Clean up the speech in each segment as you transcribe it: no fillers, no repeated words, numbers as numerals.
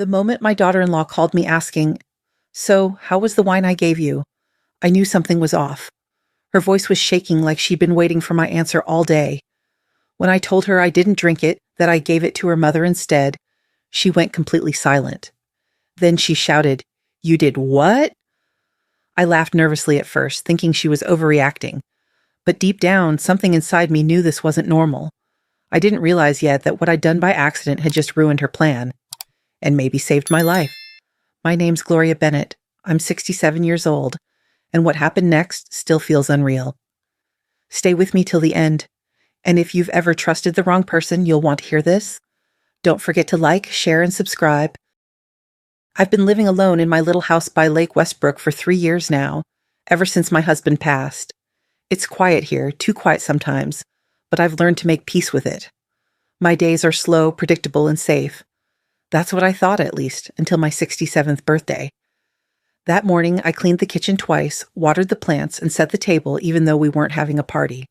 The moment my daughter-in-law called me asking, "So, how was the wine I gave you?" I knew something was off. Her voice was shaking like she'd been waiting for my answer all day. When I told her I didn't drink it, that I gave it to her mother instead, she went completely silent. Then she shouted, "You did what?" I laughed nervously at first, thinking she was overreacting. But deep down, something inside me knew this wasn't normal. I didn't realize yet that what I'd done by accident had just ruined her plan. And maybe saved my life. My name's Gloria Bennett. I'm 67 years old, and what happened next still feels unreal. Stay with me till the end, and if you've ever trusted the wrong person, you'll want to hear this. Don't forget to like, share, and subscribe. I've been living alone in my little house by Lake Westbrook for 3 years now, ever since my husband passed. It's quiet here, too quiet sometimes, but I've learned to make peace with it. My days are slow, predictable, and safe. That's what I thought, at least, until my 67th birthday. That morning, I cleaned the kitchen twice, watered the plants, and set the table even though we weren't having a party.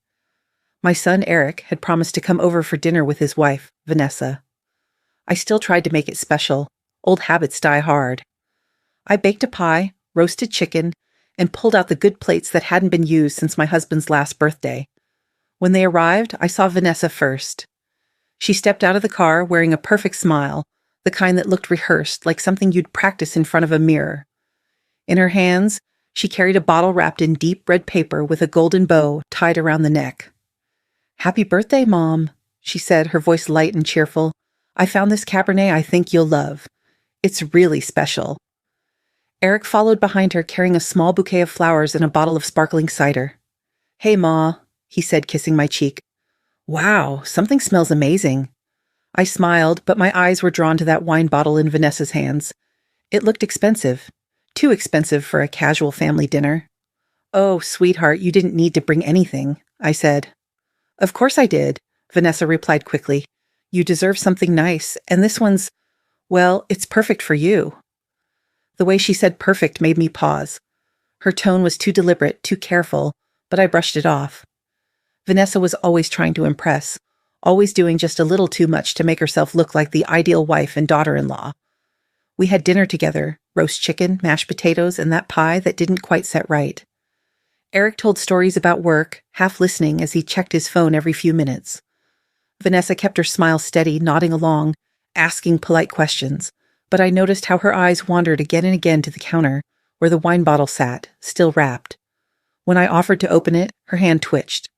My son, Eric, had promised to come over for dinner with his wife, Vanessa. I still tried to make it special. Old habits die hard. I baked a pie, roasted chicken, and pulled out the good plates that hadn't been used since my husband's last birthday. When they arrived, I saw Vanessa first. She stepped out of the car wearing a perfect smile, the kind that looked rehearsed, like something you'd practice in front of a mirror. In her hands, she carried a bottle wrapped in deep red paper with a golden bow tied around the neck. "Happy birthday, Mom," she said, her voice light and cheerful. "I found this Cabernet I think you'll love. It's really special." Eric followed behind her carrying a small bouquet of flowers and a bottle of sparkling cider. "Hey, Ma," he said, kissing my cheek. "Wow, something smells amazing." I smiled, but my eyes were drawn to that wine bottle in Vanessa's hands. It looked expensive. Too expensive for a casual family dinner. "Oh, sweetheart, you didn't need to bring anything," I said. "Of course I did," Vanessa replied quickly. "You deserve something nice, and this one's, well, it's perfect for you." The way she said perfect made me pause. Her tone was too deliberate, too careful, but I brushed it off. Vanessa was always trying to impress, always doing just a little too much to make herself look like the ideal wife and daughter-in-law. We had dinner together, roast chicken, mashed potatoes, and that pie that didn't quite set right. Eric told stories about work, half listening as he checked his phone every few minutes. Vanessa kept her smile steady, nodding along, asking polite questions, but I noticed how her eyes wandered again and again to the counter, where the wine bottle sat, still wrapped. When I offered to open it, her hand twitched.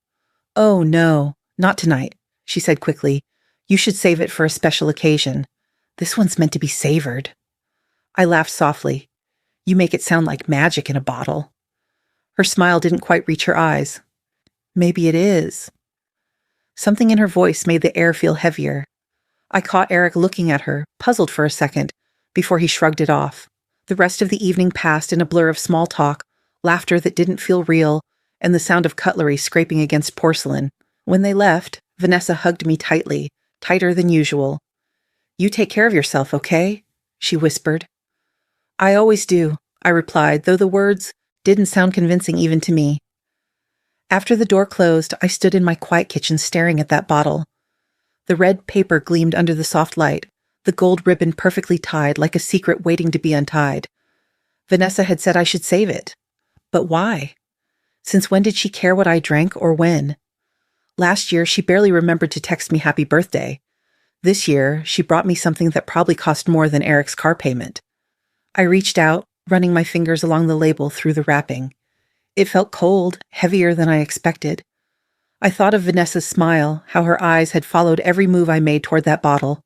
"Oh, no, not tonight," she said quickly. "You should save it for a special occasion. This one's meant to be savored." I laughed softly. "You make it sound like magic in a bottle." Her smile didn't quite reach her eyes. "Maybe it is." Something in her voice made the air feel heavier. I caught Eric looking at her, puzzled for a second, before he shrugged it off. The rest of the evening passed in a blur of small talk, laughter that didn't feel real, and the sound of cutlery scraping against porcelain. When they left, Vanessa hugged me tightly, tighter than usual. "You take care of yourself, okay?" she whispered. "I always do," I replied, though the words didn't sound convincing even to me. After the door closed, I stood in my quiet kitchen staring at that bottle. The red paper gleamed under the soft light, the gold ribbon perfectly tied like a secret waiting to be untied. Vanessa had said I should save it. But why? Since when did she care what I drank or when? Last year, she barely remembered to text me happy birthday. This year, she brought me something that probably cost more than Eric's car payment. I reached out, running my fingers along the label through the wrapping. It felt cold, heavier than I expected. I thought of Vanessa's smile, how her eyes had followed every move I made toward that bottle.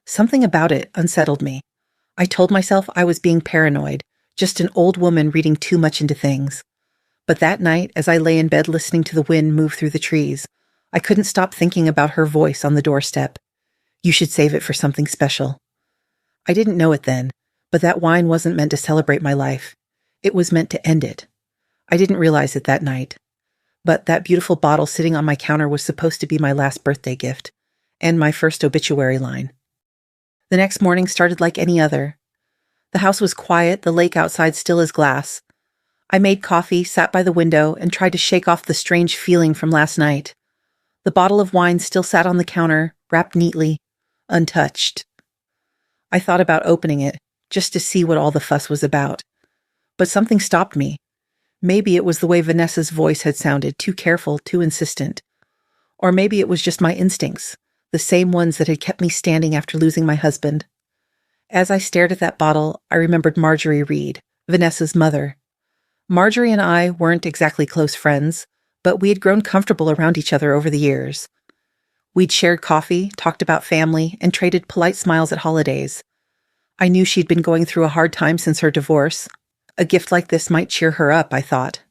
Something about it unsettled me. I told myself I was being paranoid, just an old woman reading too much into things. But that night, as I lay in bed listening to the wind move through the trees, I couldn't stop thinking about her voice on the doorstep. "You should save it for something special." I didn't know it then, but that wine wasn't meant to celebrate my life. It was meant to end it. I didn't realize it that night. But that beautiful bottle sitting on my counter was supposed to be my last birthday gift, and my first obituary line. The next morning started like any other. The house was quiet, the lake outside still as glass. I made coffee, sat by the window, and tried to shake off the strange feeling from last night. The bottle of wine still sat on the counter, wrapped neatly, untouched. I thought about opening it, just to see what all the fuss was about. But something stopped me. Maybe it was the way Vanessa's voice had sounded, too careful, too insistent. Or maybe it was just my instincts, the same ones that had kept me standing after losing my husband. As I stared at that bottle, I remembered Marjorie Reed, Vanessa's mother. Marjorie and I weren't exactly close friends, but we had grown comfortable around each other over the years. We'd shared coffee, talked about family, and traded polite smiles at holidays. I knew she'd been going through a hard time since her divorce. A gift like this might cheer her up, I thought.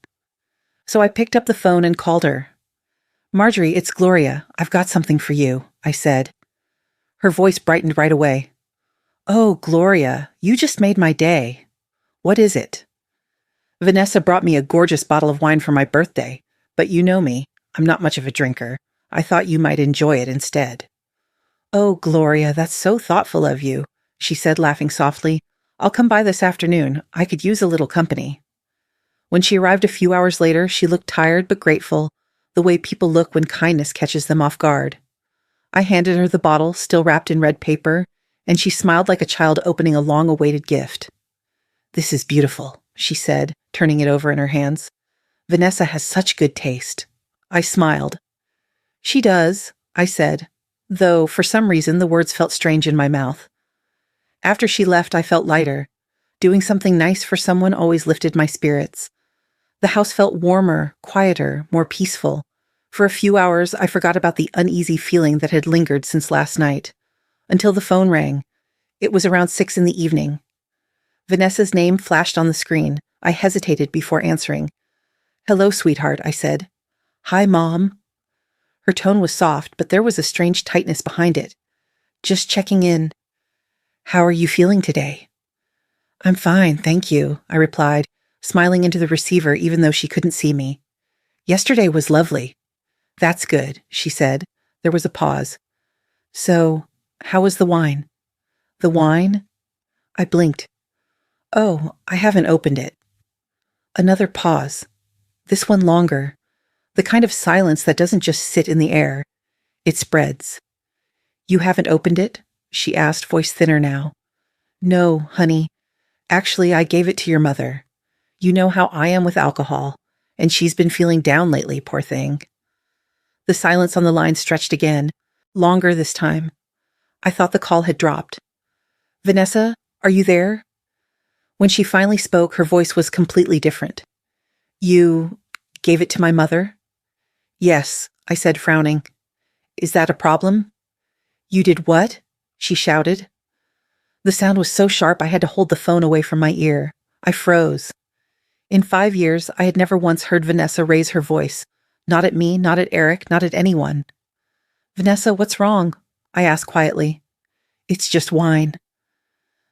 So I picked up the phone and called her. "Marjorie, it's Gloria. I've got something for you," I said. Her voice brightened right away. "Oh, Gloria, you just made my day. What is it?" "Vanessa brought me a gorgeous bottle of wine for my birthday, but you know me, I'm not much of a drinker. I thought you might enjoy it instead." "Oh, Gloria, that's so thoughtful of you," she said, laughing softly. "I'll come by this afternoon. I could use a little company." When she arrived a few hours later, she looked tired but grateful, the way people look when kindness catches them off guard. I handed her the bottle, still wrapped in red paper, and she smiled like a child opening a long-awaited gift. "This is beautiful," she said, turning it over in her hands. "Vanessa has such good taste." I smiled. "She does," I said, though for some reason the words felt strange in my mouth. After she left, I felt lighter. Doing something nice for someone always lifted my spirits. The house felt warmer, quieter, more peaceful. For a few hours, I forgot about the uneasy feeling that had lingered since last night. Until the phone rang. It was around 6 in the evening. Vanessa's name flashed on the screen. I hesitated before answering. "Hello, sweetheart," I said. "Hi, Mom." Her tone was soft, but there was a strange tightness behind it. "Just checking in. How are you feeling today?" "I'm fine, thank you," I replied, smiling into the receiver even though she couldn't see me. "Yesterday was lovely." "That's good," she said. There was a pause. "So, how was the wine?" "The wine?" I blinked. "Oh, I haven't opened it." Another pause. This one longer. The kind of silence that doesn't just sit in the air. It spreads. "You haven't opened it?" she asked, voice thinner now. "No, honey. Actually, I gave it to your mother. You know how I am with alcohol, and she's been feeling down lately, poor thing." The silence on the line stretched again, longer this time. I thought the call had dropped. "Vanessa, are you there?" When she finally spoke, her voice was completely different. "You gave it to my mother?" "Yes," I said, frowning. "Is that a problem?" "You did what?" she shouted. The sound was so sharp I had to hold the phone away from my ear. I froze. In 5 years, I had never once heard Vanessa raise her voice. Not at me, not at Eric, not at anyone. "Vanessa, what's wrong?" I asked quietly. "It's just wine."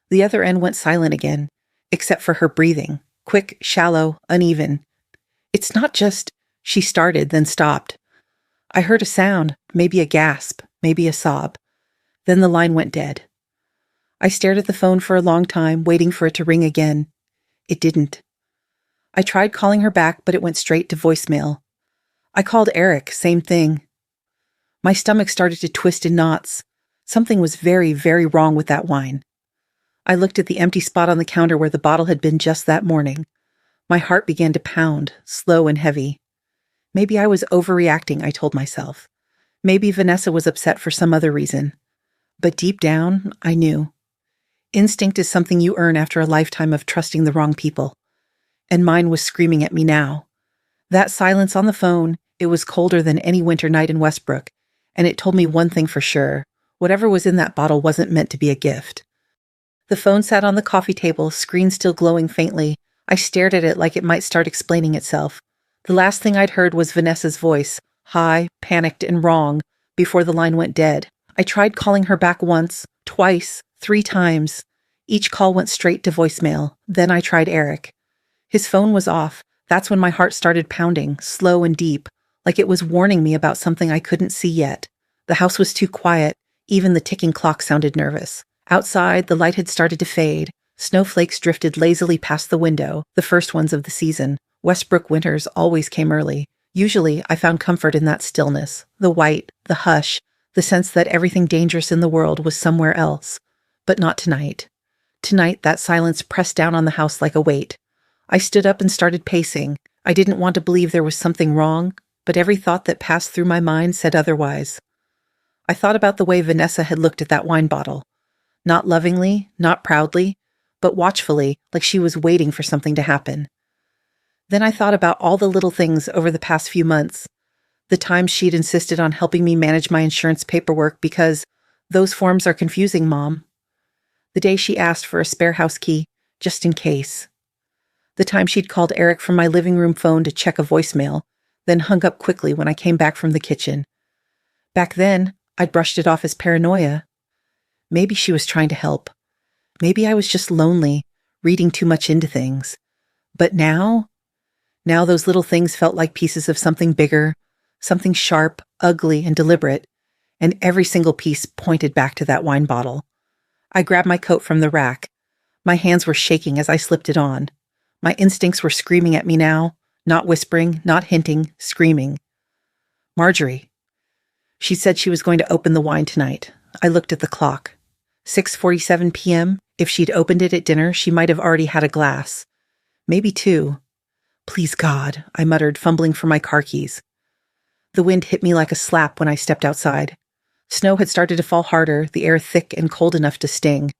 The other end went silent again, except for her breathing, quick, shallow, uneven. "It's not just—" she started, then stopped. I heard a sound, maybe a gasp, maybe a sob. Then the line went dead. I stared at the phone for a long time, waiting for it to ring again. It didn't. I tried calling her back, but it went straight to voicemail. I called Eric, same thing. My stomach started to twist in knots. Something was very, very wrong with that wine. I looked at the empty spot on the counter where the bottle had been just that morning. My heart began to pound, slow and heavy. Maybe I was overreacting, I told myself. Maybe Vanessa was upset for some other reason. But deep down, I knew. Instinct is something you earn after a lifetime of trusting the wrong people. And mine was screaming at me now. That silence on the phone, it was colder than any winter night in Westbrook, and it told me one thing for sure. Whatever was in that bottle wasn't meant to be a gift. The phone sat on the coffee table, screen still glowing faintly. I stared at it like it might start explaining itself. The last thing I'd heard was Vanessa's voice, high, panicked, and wrong, before the line went dead. I tried calling her back once, twice, 3 times. Each call went straight to voicemail. Then I tried Eric. His phone was off. That's when my heart started pounding, slow and deep, like it was warning me about something I couldn't see yet. The house was too quiet. Even the ticking clock sounded nervous. Outside, the light had started to fade. Snowflakes drifted lazily past the window, the first ones of the season. Westbrook winters always came early. Usually, I found comfort in that stillness, the white, the hush, the sense that everything dangerous in the world was somewhere else. But not tonight. Tonight, that silence pressed down on the house like a weight. I stood up and started pacing. I didn't want to believe there was something wrong, but every thought that passed through my mind said otherwise. I thought about the way Vanessa had looked at that wine bottle. Not lovingly, not proudly, but watchfully, like she was waiting for something to happen. Then I thought about all the little things over the past few months. The times she'd insisted on helping me manage my insurance paperwork because those forms are confusing, Mom. The day she asked for a spare house key, just in case. The time she'd called Eric from my living room phone to check a voicemail, then hung up quickly when I came back from the kitchen. Back then, I'd brushed it off as paranoia. Maybe she was trying to help. Maybe I was just lonely, reading too much into things. But now those little things felt like pieces of something bigger, something sharp, ugly, and deliberate, and every single piece pointed back to that wine bottle. I grabbed my coat from the rack. My hands were shaking as I slipped it on. My instincts were screaming at me now, not whispering, not hinting, screaming. Marjorie. She said she was going to open the wine tonight. I looked at the clock. 6:47 p.m. If she'd opened it at dinner, she might have already had a glass. Maybe two. Please, God, I muttered, fumbling for my car keys. The wind hit me like a slap when I stepped outside. Snow had started to fall harder, the air thick and cold enough to sting.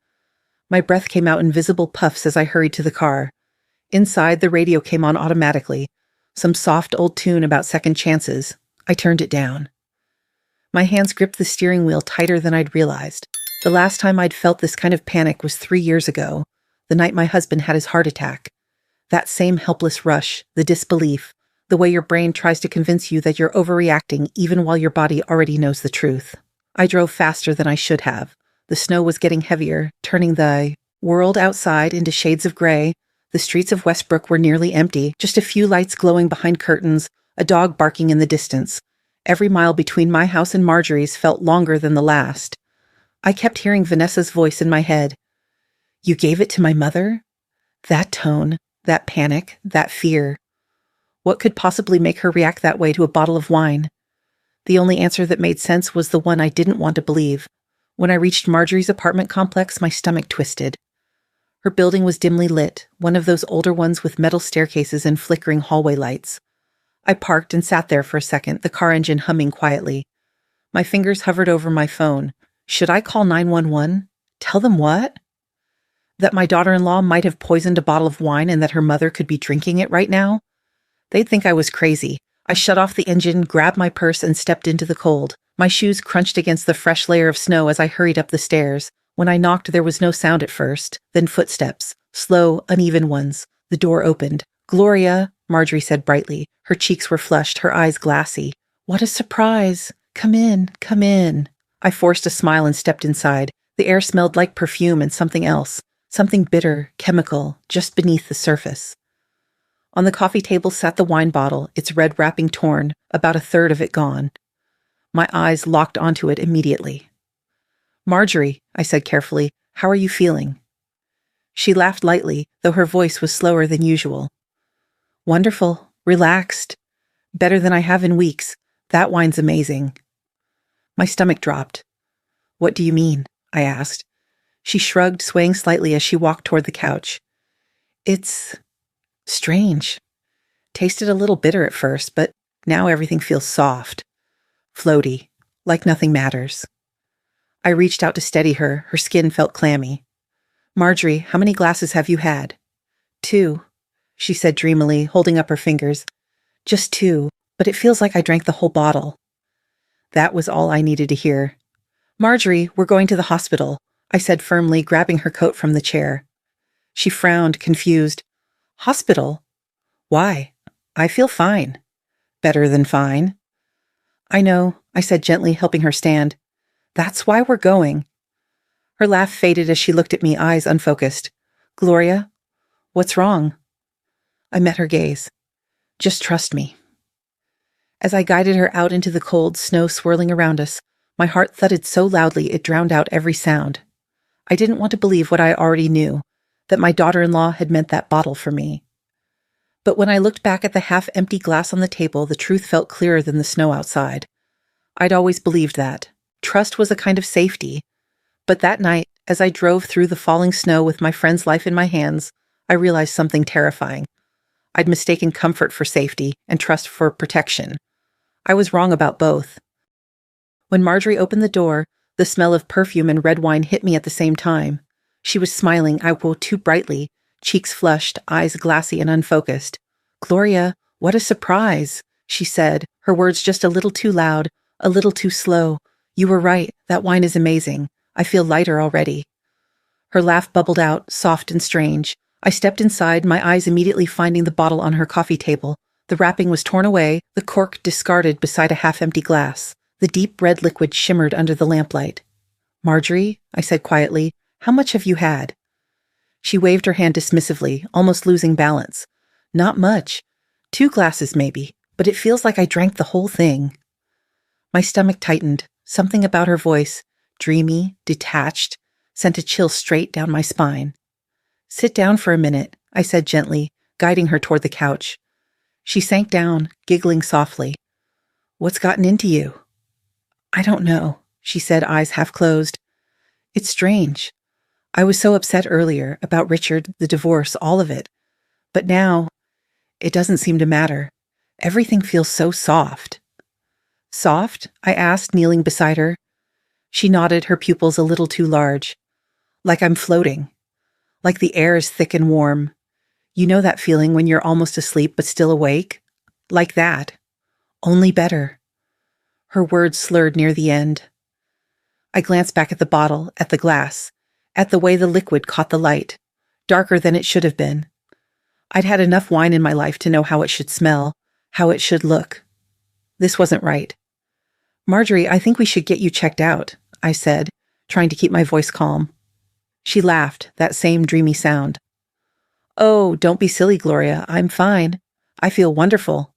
My breath came out in visible puffs as I hurried to the car. Inside, the radio came on automatically. Some soft old tune about second chances. I turned it down. My hands gripped the steering wheel tighter than I'd realized. The last time I'd felt this kind of panic was 3 years ago, the night my husband had his heart attack. That same helpless rush, the disbelief, the way your brain tries to convince you that you're overreacting even while your body already knows the truth. I drove faster than I should have. The snow was getting heavier, turning the world outside into shades of gray. The streets of Westbrook were nearly empty, just a few lights glowing behind curtains, a dog barking in the distance. Every mile between my house and Marjorie's felt longer than the last. I kept hearing Vanessa's voice in my head. You gave it to my mother? That tone, that panic, that fear. What could possibly make her react that way to a bottle of wine? The only answer that made sense was the one I didn't want to believe. When I reached Marjorie's apartment complex, my stomach twisted. Her building was dimly lit, one of those older ones with metal staircases and flickering hallway lights. I parked and sat there for a second, the car engine humming quietly. My fingers hovered over my phone. Should I call 911? Tell them what? That my daughter-in-law might have poisoned a bottle of wine and that her mother could be drinking it right now? They'd think I was crazy. I shut off the engine, grabbed my purse, and stepped into the cold. My shoes crunched against the fresh layer of snow as I hurried up the stairs. When I knocked, there was no sound at first, then footsteps, slow, uneven ones. The door opened. Gloria, Marjorie said brightly. Her cheeks were flushed, her eyes glassy. What a surprise! Come in, come in. I forced a smile and stepped inside. The air smelled like perfume and something else. Something bitter, chemical, just beneath the surface. On the coffee table sat the wine bottle, its red wrapping torn, about a third of it gone. My eyes locked onto it immediately. Marjorie, I said carefully, how are you feeling? She laughed lightly, though her voice was slower than usual. Wonderful, relaxed. Better than I have in weeks. That wine's amazing. My stomach dropped. What do you mean? I asked. She shrugged, swaying slightly as she walked toward the couch. It's strange. Tasted a little bitter at first, but now everything feels soft, floaty, like nothing matters. I reached out to steady her. Her skin felt clammy. Marjorie, how many glasses have you had? 2, she said dreamily, holding up her fingers. Just 2, but it feels like I drank the whole bottle. That was all I needed to hear. Marjorie, we're going to the hospital, I said firmly, grabbing her coat from the chair. She frowned, confused. Hospital? Why? I feel fine. Better than fine. I know, I said gently, helping her stand. That's why we're going. Her laugh faded as she looked at me, eyes unfocused. Gloria, what's wrong? I met her gaze. Just trust me. As I guided her out into the cold, snow swirling around us, my heart thudded so loudly it drowned out every sound. I didn't want to believe what I already knew, that my daughter-in-law had meant that bottle for me. But when I looked back at the half-empty glass on the table, the truth felt clearer than the snow outside. I'd always believed that. Trust was a kind of safety. But that night, As I drove through the falling snow with my friend's life in my hands, I realized something terrifying. I'd mistaken comfort for safety and trust for protection. I was wrong about both. When Marjorie opened the door, the smell of perfume and red wine hit me at the same time. She was smiling, too brightly, cheeks flushed, eyes glassy and unfocused. "Gloria, what a surprise," she said, her words just a little too loud, a little too slow. "You were right, that wine is amazing. I feel lighter already." Her laugh bubbled out, soft and strange. I stepped inside, my eyes immediately finding the bottle on her coffee table. The wrapping was torn away, the cork discarded beside a half-empty glass. The deep red liquid shimmered under the lamplight. "Marjorie," I said quietly, "how much have you had?" She waved her hand dismissively, almost losing balance. "Not much. 2 glasses maybe, but it feels like I drank the whole thing." My stomach tightened. Something about her voice, dreamy, detached, sent a chill straight down my spine. "Sit down for a minute," I said gently, guiding her toward the couch. She sank down, giggling softly. "What's gotten into you?" "I don't know," she said, eyes half closed. "It's strange. I was so upset earlier about Richard, the divorce, all of it. But now, it doesn't seem to matter. Everything feels so soft." "Soft?" I asked, kneeling beside her. She nodded, her pupils a little too large. "Like I'm floating. Like the air is thick and warm. You know that feeling when you're almost asleep but still awake? Like that. Only better." Her words slurred near the end. I glanced back at the bottle, at the glass, at the way the liquid caught the light, darker than it should have been. I'd had enough wine in my life to know how it should smell, how it should look. This wasn't right. "Marjorie, I think we should get you checked out," I said, trying to keep my voice calm. She laughed, that same dreamy sound. "Oh, don't be silly, Gloria. I'm fine. I feel wonderful."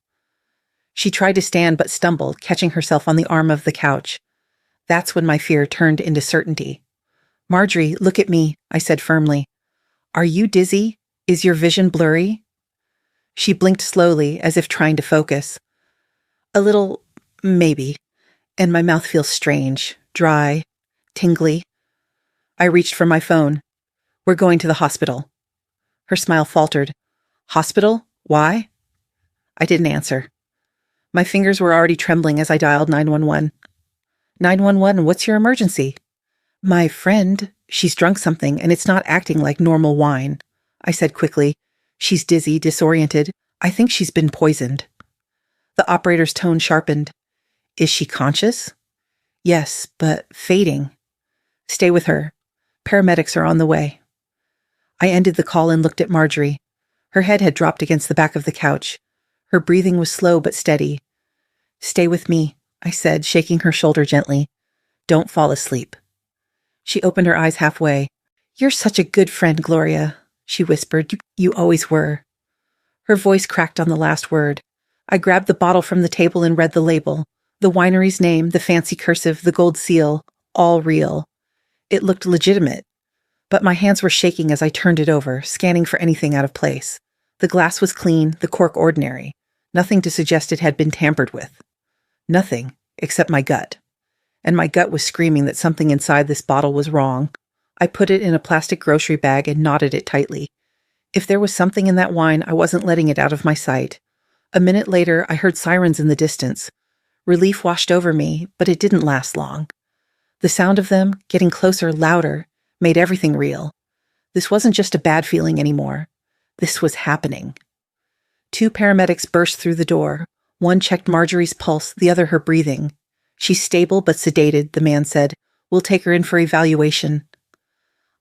She tried to stand but stumbled, catching herself on the arm of the couch. That's when my fear turned into certainty. "Marjorie, look at me," I said firmly. "Are you dizzy? Is your vision blurry?" She blinked slowly, as if trying to focus. "A little, maybe. And my mouth feels strange, dry, tingly." I reached for my phone. "We're going to the hospital." Her smile faltered. "Hospital? Why?" I didn't answer. My fingers were already trembling as I dialed 911. 911, what's your emergency?" "My friend, she's drunk something and it's not acting like normal wine," I said quickly. "She's dizzy, disoriented. I think she's been poisoned." The operator's tone sharpened. "Is she conscious?" "Yes, but fading." "Stay with her. Paramedics are on the way." I ended the call and looked at Marjorie. Her head had dropped against the back of the couch. Her breathing was slow but steady. "Stay with me," I said, shaking her shoulder gently. "Don't fall asleep." She opened her eyes halfway. "You're such a good friend, Gloria," she whispered. You always were." Her voice cracked on the last word. I grabbed the bottle from the table and read the label. The winery's name, the fancy cursive, the gold seal, all real. It looked legitimate. But my hands were shaking as I turned it over, scanning for anything out of place. The glass was clean, the cork ordinary. Nothing to suggest it had been tampered with. Nothing, except my gut. And my gut was screaming that something inside this bottle was wrong. I put it in a plastic grocery bag and knotted it tightly. If there was something in that wine, I wasn't letting it out of my sight. A minute later, I heard sirens in the distance. Relief washed over me, but it didn't last long. The sound of them, getting closer, louder, made everything real. This wasn't just a bad feeling anymore. This was happening. 2 paramedics burst through the door. One checked Marjorie's pulse, the other her breathing. "She's stable but sedated," the man said. "We'll take her in for evaluation."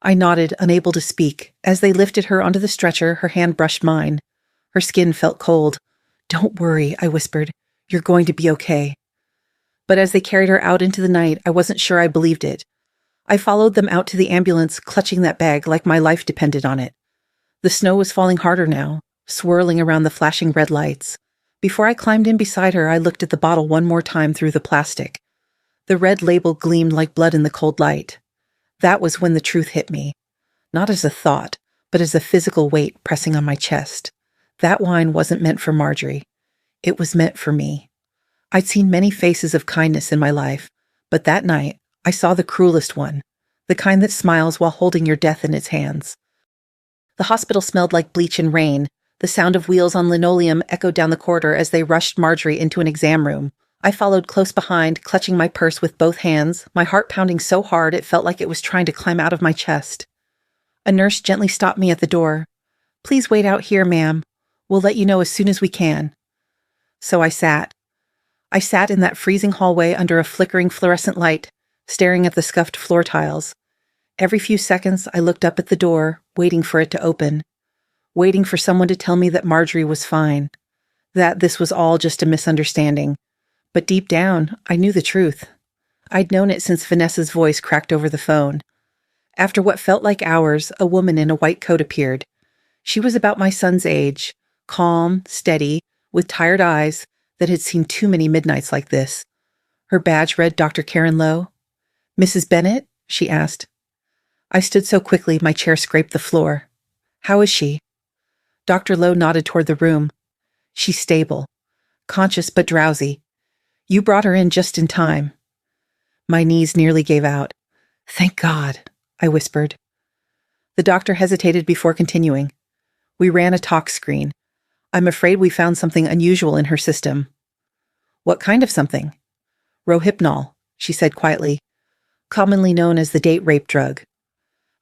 I nodded, unable to speak. As they lifted her onto the stretcher, her hand brushed mine. Her skin felt cold. "Don't worry," I whispered. "You're going to be okay." But as they carried her out into the night, I wasn't sure I believed it. I followed them out to the ambulance, clutching that bag like my life depended on it. The snow was falling harder now, swirling around the flashing red lights. Before I climbed in beside her, I looked at the bottle one more time through the plastic. The red label gleamed like blood in the cold light. That was when the truth hit me. Not as a thought, but as a physical weight pressing on my chest. That wine wasn't meant for Marjorie. It was meant for me. I'd seen many faces of kindness in my life, but that night, I saw the cruelest one, the kind that smiles while holding your death in its hands. The hospital smelled like bleach and rain. The sound of wheels on linoleum echoed down the corridor as they rushed Marjorie into an exam room. I followed close behind, clutching my purse with both hands, my heart pounding so hard it felt like it was trying to climb out of my chest. A nurse gently stopped me at the door. "Please wait out here, ma'am. We'll let you know as soon as we can." So I sat. I sat in that freezing hallway under a flickering fluorescent light, staring at the scuffed floor tiles. Every few seconds, I looked up at the door, waiting for it to open, waiting for someone to tell me that Marjorie was fine, that this was all just a misunderstanding. But deep down, I knew the truth. I'd known it since Vanessa's voice cracked over the phone. After what felt like hours, a woman in a white coat appeared. She was about my son's age, calm, steady, with tired eyes that had seen too many midnights like this. Her badge read Dr. Karen Lowe. "Mrs. Bennett?" she asked. I stood so quickly my chair scraped the floor. "How is she?" Dr. Lowe nodded toward the room. "She's stable, conscious but drowsy. You brought her in just in time." My knees nearly gave out. "Thank God," I whispered. The doctor hesitated before continuing. "We ran a tox screen. I'm afraid we found something unusual in her system." "What kind of something?" "Rohypnol," she said quietly, "commonly known as the date rape drug."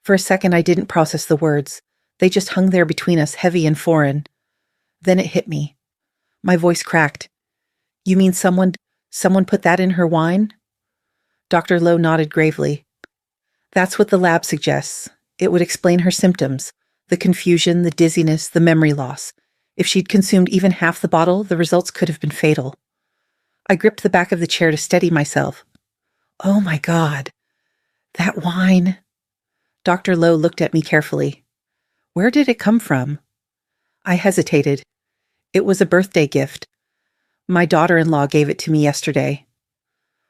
For a second I didn't process the words. They just hung there between us, heavy and foreign. Then it hit me. My voice cracked. "You mean someone put that in her wine?" Dr. Lowe nodded gravely. "That's what the lab suggests. It would explain her symptoms, the confusion, the dizziness, the memory loss. If she'd consumed even half the bottle, the results could have been fatal." I gripped the back of the chair to steady myself. "Oh my God. That wine." Dr. Lowe looked at me carefully. "Where did it come from?" I hesitated. "It was a birthday gift. My daughter-in-law gave it to me yesterday."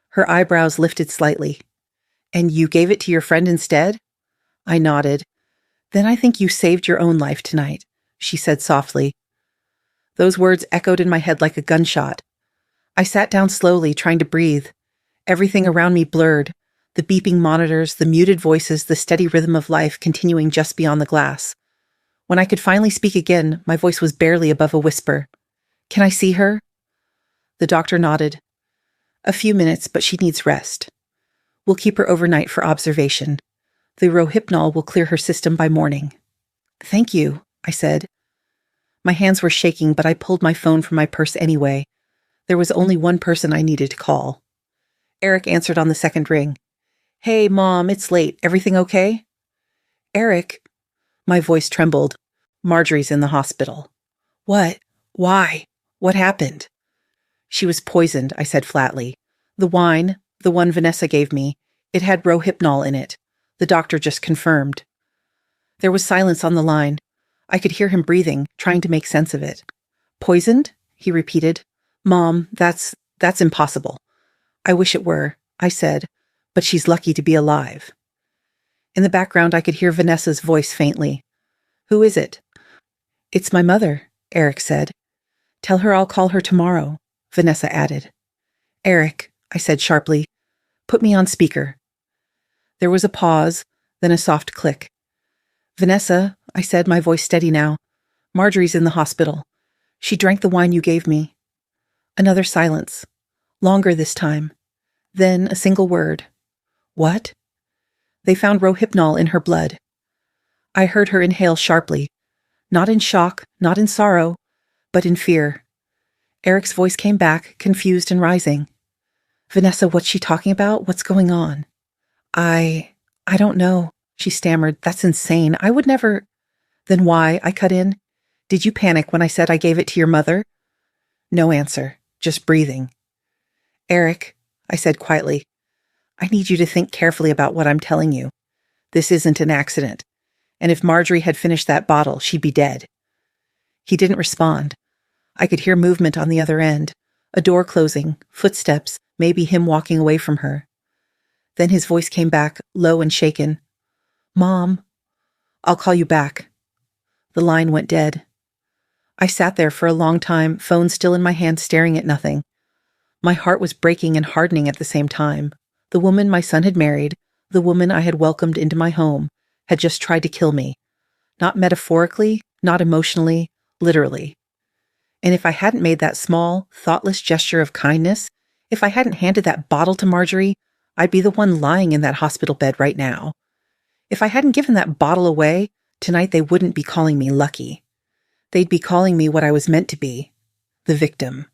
Her eyebrows lifted slightly. "And you gave it to your friend instead?" I nodded. "Then I think you saved your own life tonight," she said softly. Those words echoed in my head like a gunshot. I sat down slowly, trying to breathe. Everything around me blurred. The beeping monitors, the muted voices, the steady rhythm of life continuing just beyond the glass. When I could finally speak again, my voice was barely above a whisper. "Can I see her?" The doctor nodded. "A few minutes, but she needs rest. We'll keep her overnight for observation. The Rohypnol will clear her system by morning." "Thank you," I said. My hands were shaking, but I pulled my phone from my purse anyway. There was only one person I needed to call. Eric answered on the second ring. "Hey, Mom, it's late. Everything okay?" "Eric," my voice trembled. "Marjorie's in the hospital." "What? Why? What happened?" "She was poisoned," I said flatly. "The wine, the one Vanessa gave me, it had Rohypnol in it. The doctor just confirmed." There was silence on the line. I could hear him breathing, trying to make sense of it. "Poisoned?" he repeated. "Mom, that's impossible." "I wish it were," I said, "but she's lucky to be alive." In the background, I could hear Vanessa's voice faintly. "Who is it?" "It's my mother," Eric said. "Tell her I'll call her tomorrow," Vanessa added. "Eric," I said sharply, "put me on speaker." There was a pause, then a soft click. "Vanessa," I said, my voice steady now, "Marjorie's in the hospital. She drank the wine you gave me." Another silence. Longer this time. Then a single word. "What?" "They found Rohypnol in her blood." I heard her inhale sharply. Not in shock, not in sorrow, but in fear. Eric's voice came back, confused and rising. "Vanessa, what's she talking about? What's going on?" I don't know," she stammered. "That's insane. I would never—" "Then why?" I cut in. "Did you panic when I said I gave it to your mother?" No answer, just breathing. "Eric," I said quietly, "I need you to think carefully about what I'm telling you. This isn't an accident. And if Marjorie had finished that bottle, she'd be dead." He didn't respond. I could hear movement on the other end, a door closing, footsteps, maybe him walking away from her. Then his voice came back, low and shaken. "Mom, I'll call you back." The line went dead. I sat there for a long time, phone still in my hand, staring at nothing. My heart was breaking and hardening at the same time. The woman my son had married, the woman I had welcomed into my home, had just tried to kill me. Not metaphorically, not emotionally, literally. And if I hadn't made that small, thoughtless gesture of kindness, if I hadn't handed that bottle to Marjorie, I'd be the one lying in that hospital bed right now. If I hadn't given that bottle away, tonight they wouldn't be calling me lucky. They'd be calling me what I was meant to be, the victim.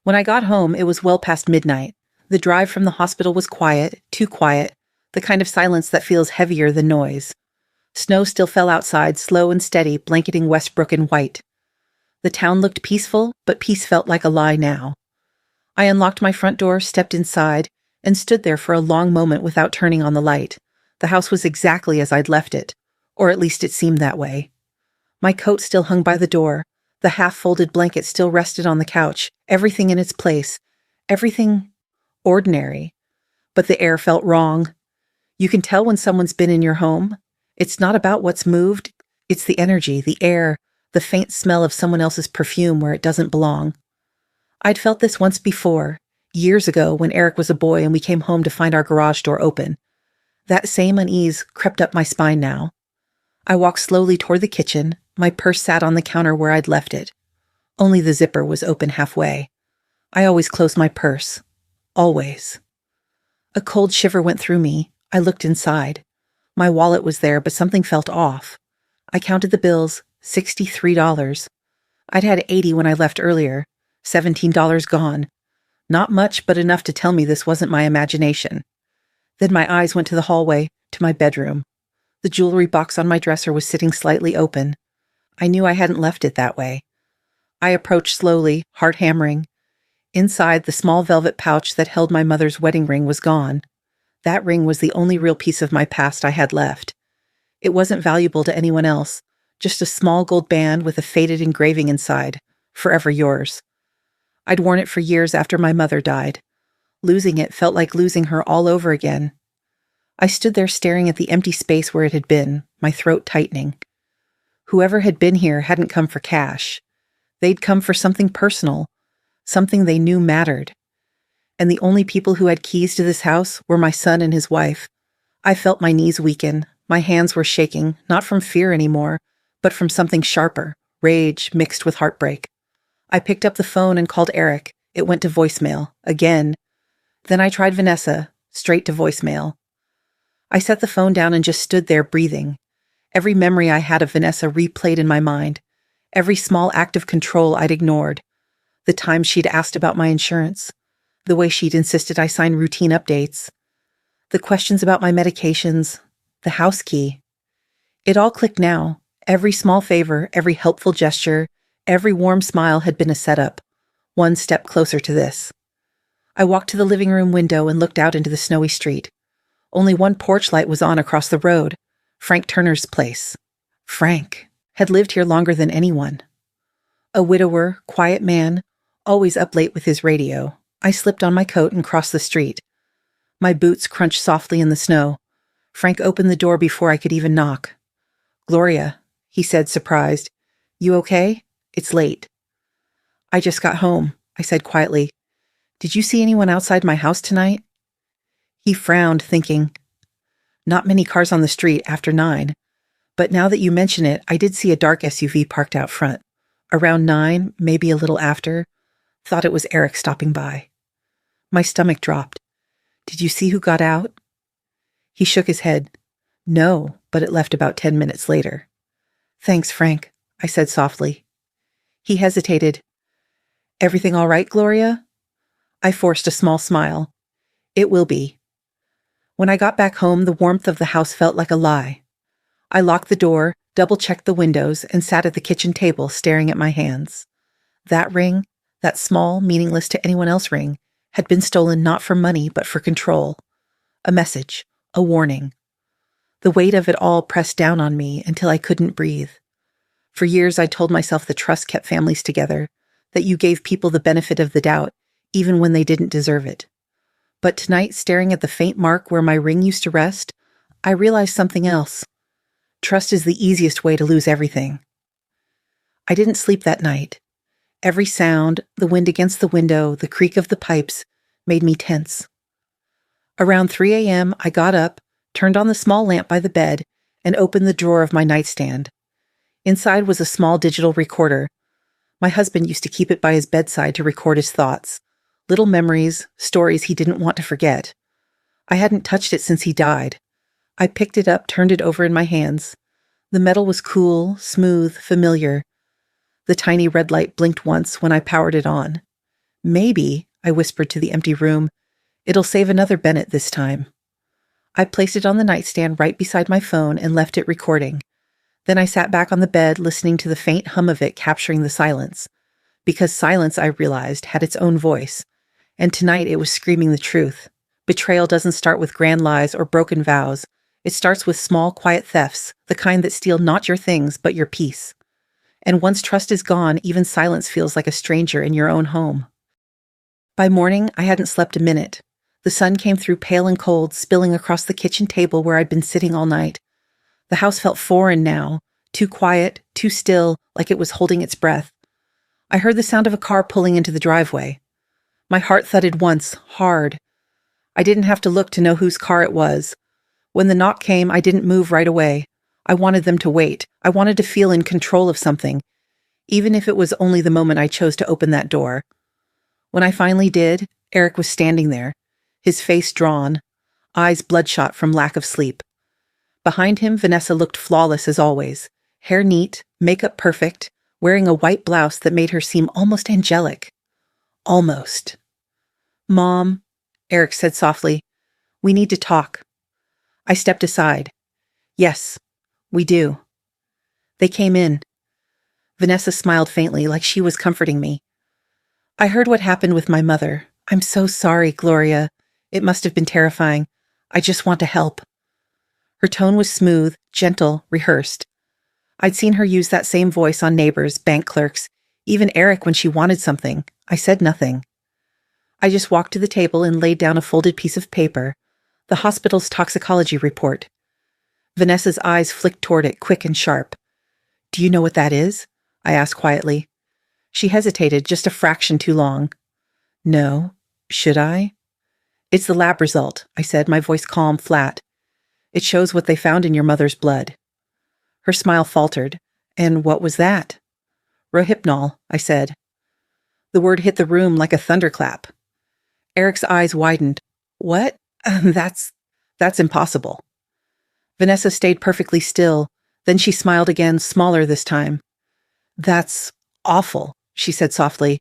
When I got home, it was well past midnight. The drive from the hospital was quiet, too quiet, the kind of silence that feels heavier than noise. Snow still fell outside, slow and steady, blanketing Westbrook in white. The town looked peaceful, but peace felt like a lie now. I unlocked my front door, stepped inside, and stood there for a long moment without turning on the light. The house was exactly as I'd left it, or at least it seemed that way. My coat still hung by the door. The half-folded blanket still rested on the couch, everything in its place, everything ordinary. But the air felt wrong. You can tell when someone's been in your home. It's not about what's moved, it's the energy, the air, the faint smell of someone else's perfume where it doesn't belong. I'd felt this once before, years ago when Eric was a boy and we came home to find our garage door open. That same unease crept up my spine now. I walked slowly toward the kitchen. My purse sat on the counter where I'd left it. Only the zipper was open halfway. I always close my purse. Always. A cold shiver went through me. I looked inside. My wallet was there, but something felt off. I counted the bills, $63. I'd had $80 when I left earlier, $17 gone. Not much, but enough to tell me this wasn't my imagination. Then my eyes went to the hallway, to my bedroom. The jewelry box on my dresser was sitting slightly open. I knew I hadn't left it that way. I approached slowly, heart hammering. Inside, the small velvet pouch that held my mother's wedding ring was gone. That ring was the only real piece of my past I had left. It wasn't valuable to anyone else, just a small gold band with a faded engraving inside, "Forever yours." I'd worn it for years after my mother died. Losing it felt like losing her all over again. I stood there staring at the empty space where it had been, my throat tightening. Whoever had been here hadn't come for cash. They'd come for something personal, something they knew mattered. And the only people who had keys to this house were my son and his wife. I felt my knees weaken. My hands were shaking, not from fear anymore, but from something sharper, rage mixed with heartbreak. I picked up the phone and called Eric. It went to voicemail, again. Then I tried Vanessa, straight to voicemail. I set the phone down and just stood there breathing. Every memory I had of Vanessa replayed in my mind. Every small act of control I'd ignored. The time she'd asked about my insurance. The way she'd insisted I sign routine updates. The questions about my medications. The house key. It all clicked now. Every small favor, every helpful gesture, every warm smile had been a setup. One step closer to this. I walked to the living room window and looked out into the snowy street. Only one porch light was on across the road. Frank Turner's place. Frank had lived here longer than anyone. A widower, quiet man, always up late with his radio. I slipped on my coat and crossed the street. My boots crunched softly in the snow. Frank opened the door before I could even knock. "Gloria," he said, surprised. "You okay? It's late." "I just got home," I said quietly. "Did you see anyone outside my house tonight?" He frowned, thinking, "Not many cars on the street after 9. But now that you mention it, I did see a dark SUV parked out front. Around 9, maybe a little after. Thought it was Eric stopping by." My stomach dropped. "Did you see who got out?" He shook his head. "No, but it left about 10 minutes later." "Thanks, Frank," I said softly. He hesitated. "Everything all right, Gloria?" I forced a small smile. "It will be." When I got back home, the warmth of the house felt like a lie. I locked the door, double-checked the windows, and sat at the kitchen table staring at my hands. That ring, that small, meaningless to anyone else ring, had been stolen not for money but for control. A message, a warning. The weight of it all pressed down on me until I couldn't breathe. For years I'd told myself that trust kept families together, that you gave people the benefit of the doubt, even when they didn't deserve it. But tonight, staring at the faint mark where my ring used to rest, I realized something else. Trust is the easiest way to lose everything. I didn't sleep that night. Every sound, the wind against the window, the creak of the pipes, made me tense. Around 3 a.m., I got up, turned on the small lamp by the bed, and opened the drawer of my nightstand. Inside was a small digital recorder. My husband used to keep it by his bedside to record his thoughts, little memories, stories he didn't want to forget. I hadn't touched it since he died. I picked it up, turned it over in my hands. The metal was cool, smooth, familiar. The tiny red light blinked once when I powered it on. Maybe, I whispered to the empty room, it'll save another Bennett this time. I placed it on the nightstand right beside my phone and left it recording. Then I sat back on the bed, listening to the faint hum of it capturing the silence. Because silence, I realized, had its own voice. And tonight it was screaming the truth. Betrayal doesn't start with grand lies or broken vows. It starts with small, quiet thefts, the kind that steal not your things, but your peace. And once trust is gone, even silence feels like a stranger in your own home. By morning, I hadn't slept a minute. The sun came through pale and cold, spilling across the kitchen table where I'd been sitting all night. The house felt foreign now, too quiet, too still, like it was holding its breath. I heard the sound of a car pulling into the driveway. My heart thudded once, hard. I didn't have to look to know whose car it was. When the knock came, I didn't move right away. I wanted them to wait. I wanted to feel in control of something, even if it was only the moment I chose to open that door. When I finally did, Eric was standing there, his face drawn, eyes bloodshot from lack of sleep. Behind him, Vanessa looked flawless as always, hair neat, makeup perfect, wearing a white blouse that made her seem almost angelic. Almost. "Mom," Eric said softly, "we need to talk." I stepped aside. "Yes, we do." They came in. Vanessa smiled faintly, like she was comforting me. "I heard what happened with my mother. I'm so sorry, Gloria. It must have been terrifying. I just want to help." Her tone was smooth, gentle, rehearsed. I'd seen her use that same voice on neighbors, bank clerks, even Eric when she wanted something. I said nothing. I just walked to the table and laid down a folded piece of paper, the hospital's toxicology report. Vanessa's eyes flicked toward it, quick and sharp. "Do you know what that is?" I asked quietly. She hesitated, just a fraction too long. "No. Should I?" "It's the lab result," I said, my voice calm, flat. "It shows what they found in your mother's blood." Her smile faltered. "And what was that?" "Rohypnol," I said. The word hit the room like a thunderclap. Eric's eyes widened. "What? That's impossible." Vanessa stayed perfectly still. Then she smiled again, smaller this time. "That's awful," she said softly,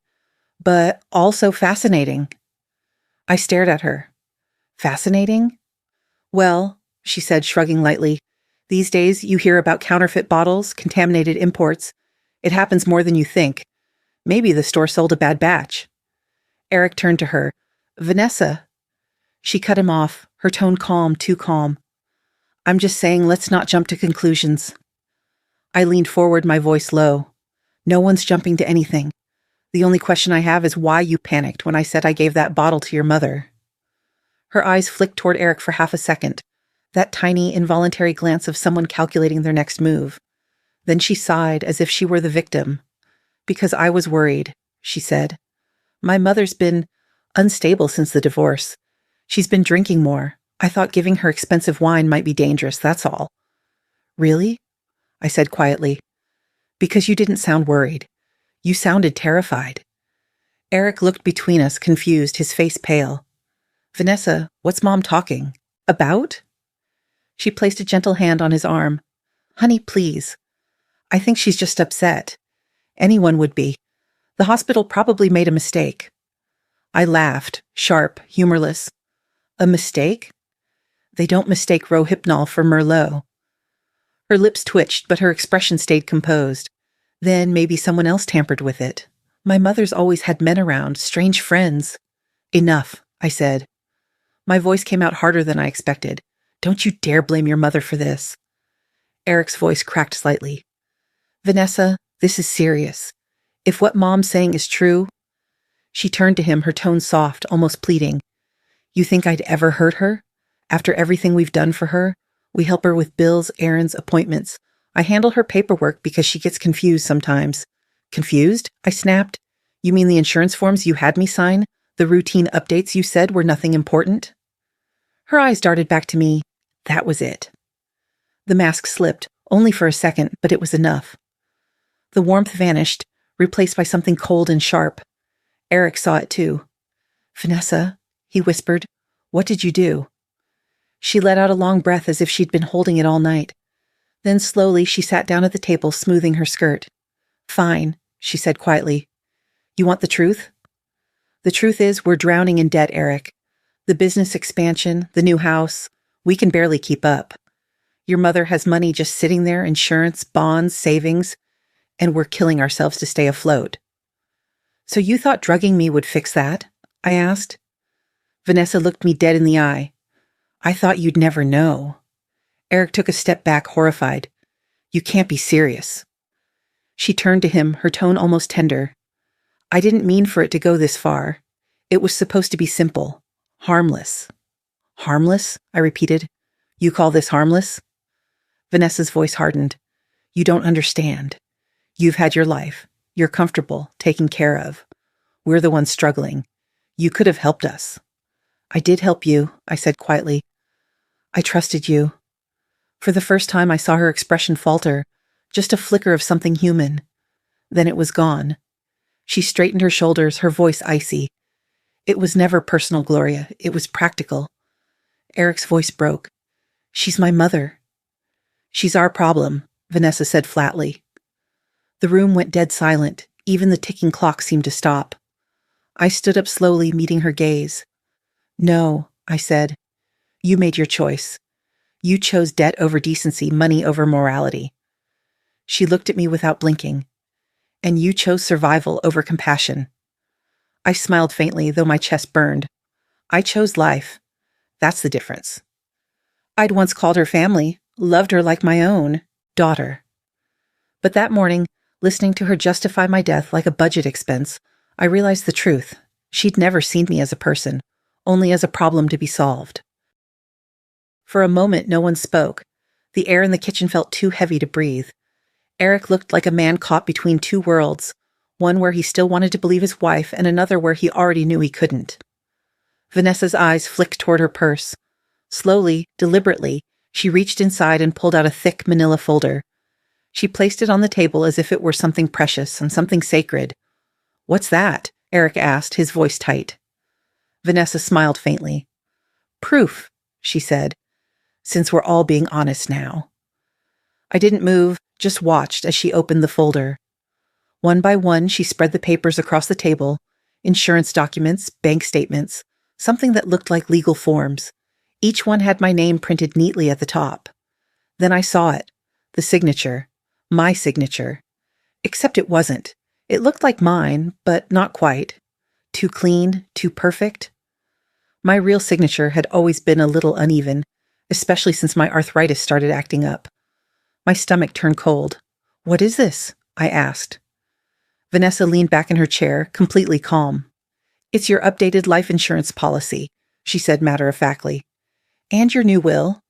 "but also fascinating." I stared at her. "Fascinating?" "Well," she said, shrugging lightly, "these days you hear about counterfeit bottles, contaminated imports. It happens more than you think. Maybe the store sold a bad batch." Eric turned to her. "Vanessa." She cut him off, her tone calm, too calm. "I'm just saying, let's not jump to conclusions." I leaned forward, my voice low. "No one's jumping to anything. The only question I have is why you panicked when I said I gave that bottle to your mother." Her eyes flicked toward Eric for half a second, that tiny, involuntary glance of someone calculating their next move. Then she sighed, as if she were the victim. "Because I was worried," she said. "My mother's been unstable since the divorce. She's been drinking more. I thought giving her expensive wine might be dangerous, that's all." "Really?" I said quietly. "Because you didn't sound worried. You sounded terrified." Eric looked between us, confused, his face pale. "Vanessa, what's Mom talking about?" She placed a gentle hand on his arm. "Honey, please. I think she's just upset. Anyone would be. The hospital probably made a mistake." I laughed, sharp, humorless. "A mistake?" "They don't mistake Rohypnol for Merlot." Her lips twitched, but her expression stayed composed. "Then maybe someone else tampered with it. My mother's always had men around, strange friends." "Enough," I said. My voice came out harder than I expected. "Don't you dare blame your mother for this." Eric's voice cracked slightly. "Vanessa, this is serious. If what Mom's saying is true—" She turned to him, her tone soft, almost pleading. "You think I'd ever hurt her? After everything we've done for her? We help her with bills, errands, appointments. I handle her paperwork because she gets confused sometimes." "Confused?" I snapped. "You mean the insurance forms you had me sign? The routine updates you said were nothing important?" Her eyes darted back to me. That was it. The mask slipped, only for a second, but it was enough. The warmth vanished, replaced by something cold and sharp. Eric saw it too. "Vanessa," he whispered, "what did you do?" She let out a long breath as if she'd been holding it all night. Then slowly she sat down at the table, smoothing her skirt. "Fine," she said quietly. "You want the truth?" "The truth is we're drowning in debt, Eric. The business expansion, the new house, we can barely keep up. Your mother has money just sitting there, insurance, bonds, savings, and we're killing ourselves to stay afloat." "So you thought drugging me would fix that?" I asked. Vanessa looked me dead in the eye. "I thought you'd never know." Eric took a step back, horrified. "You can't be serious." She turned to him, her tone almost tender. "I didn't mean for it to go this far. It was supposed to be simple. Harmless." "Harmless?" I repeated. "You call this harmless?" Vanessa's voice hardened. "You don't understand. You've had your life. You're comfortable, taken care of. We're the ones struggling. You could have helped us." "I did help you," I said quietly. "I trusted you." For the first time, I saw her expression falter, just a flicker of something human. Then it was gone. She straightened her shoulders, her voice icy. "It was never personal, Gloria. It was practical." Eric's voice broke. "She's my mother." "She's our problem," Vanessa said flatly. The room went dead silent. Even the ticking clock seemed to stop. I stood up slowly, meeting her gaze. "No," I said. "You made your choice. You chose debt over decency, money over morality." She looked at me without blinking. "And you chose survival over compassion." I smiled faintly, though my chest burned. "I chose life. That's the difference." I'd once called her family, loved her like my own daughter. But that morning, listening to her justify my death like a budget expense, I realized the truth. She'd never seen me as a person, only as a problem to be solved. For a moment, no one spoke. The air in the kitchen felt too heavy to breathe. Eric looked like a man caught between two worlds, one where he still wanted to believe his wife and another where he already knew he couldn't. Vanessa's eyes flicked toward her purse. Slowly, deliberately, she reached inside and pulled out a thick manila folder. She placed it on the table as if it were something precious and something sacred. "What's that?" Eric asked, his voice tight. Vanessa smiled faintly. "Proof," she said, "since we're all being honest now." I didn't move, just watched as she opened the folder. One by one, she spread the papers across the table, insurance documents, bank statements, something that looked like legal forms. Each one had my name printed neatly at the top. Then I saw it, the signature, my signature. Except it wasn't. It looked like mine, but not quite. Too clean, too perfect. My real signature had always been a little uneven, especially since my arthritis started acting up. My stomach turned cold. "What is this?" I asked. Vanessa leaned back in her chair, completely calm. "It's your updated life insurance policy," she said matter-of-factly. "And your new will."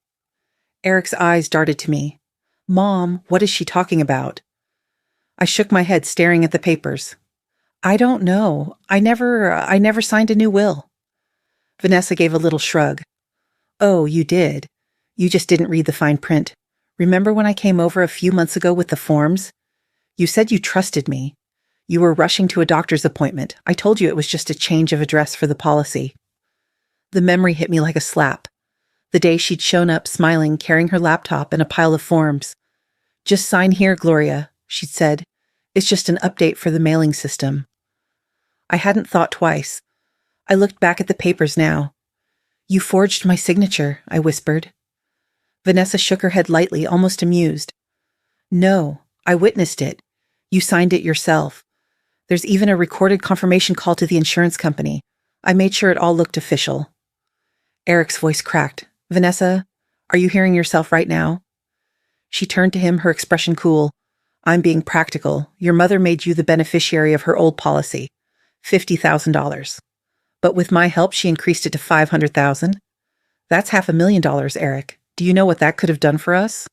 Eric's eyes darted to me. "Mom, what is she talking about?" I shook my head, staring at the papers. "I don't know. I never signed a new will." Vanessa gave a little shrug. "Oh, you did. You just didn't read the fine print. Remember when I came over a few months ago with the forms? You said you trusted me. You were rushing to a doctor's appointment. I told you it was just a change of address for the policy." The memory hit me like a slap. The day she'd shown up smiling, carrying her laptop and a pile of forms. "Just sign here, Gloria," she'd said. "It's just an update for the mailing system." I hadn't thought twice. I looked back at the papers now. "You forged my signature," I whispered. Vanessa shook her head lightly, almost amused. "No, I witnessed it. You signed it yourself. There's even a recorded confirmation call to the insurance company. I made sure it all looked official." Eric's voice cracked. "Vanessa, are you hearing yourself right now?" She turned to him, her expression cool. "I'm being practical. Your mother made you the beneficiary of her old policy, $50,000. But with my help, she increased it to $500,000. That's $500,000, Eric. Do you know what that could have done for us?"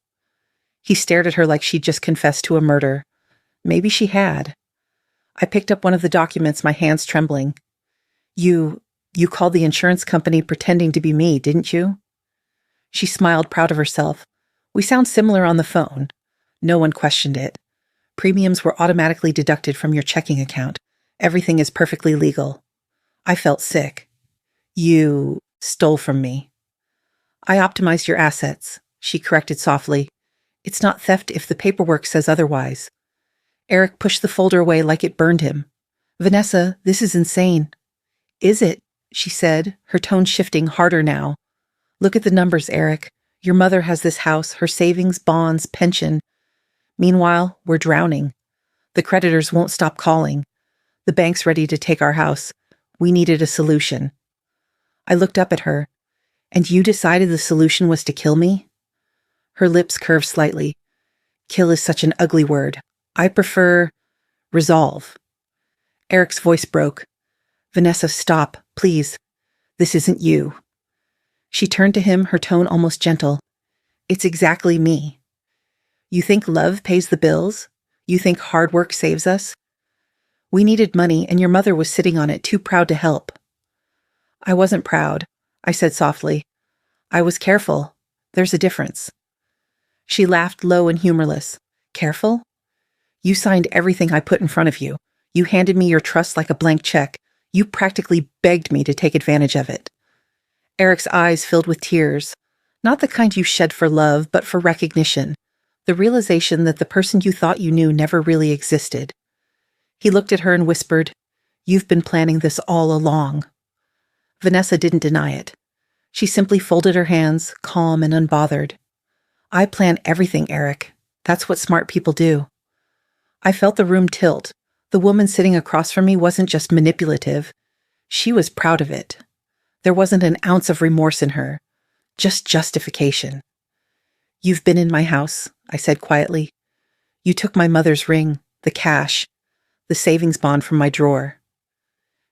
He stared at her like she'd just confessed to a murder. Maybe she had. I picked up one of the documents, my hands trembling. You You called the insurance company pretending to be me, didn't you? She smiled, proud of herself. We sound similar on the phone. No one questioned it. Premiums were automatically deducted from your checking account. Everything is perfectly legal. I felt sick. You stole from me. I optimized your assets, she corrected softly. It's not theft if the paperwork says otherwise. Eric pushed the folder away like it burned him. Vanessa, this is insane. Is it? She said, her tone shifting harder now. Look at the numbers, Eric. Your mother has this house, her savings, bonds, pension. Meanwhile, we're drowning. The creditors won't stop calling. The bank's ready to take our house. We needed a solution. I looked up at her. And you decided the solution was to kill me? Her lips curved slightly. Kill is such an ugly word. I prefer resolve. Eric's voice broke. Vanessa, stop, please. This isn't you. She turned to him, her tone almost gentle. It's exactly me. You think love pays the bills? You think hard work saves us? We needed money, and your mother was sitting on it, too proud to help. I wasn't proud, I said softly. I was careful. There's a difference. She laughed low and humorless. Careful? You signed everything I put in front of you. You handed me your trust like a blank check. You practically begged me to take advantage of it. Eric's eyes filled with tears. Not the kind you shed for love, but for recognition. The realization that the person you thought you knew never really existed. He looked at her and whispered, You've been planning this all along. Vanessa didn't deny it. She simply folded her hands, calm and unbothered. I plan everything, Eric. That's what smart people do. I felt the room tilt. The woman sitting across from me wasn't just manipulative. She was proud of it. There wasn't an ounce of remorse in her, just justification. You've been in my house, I said quietly. You took my mother's ring, the cash, the savings bond from my drawer.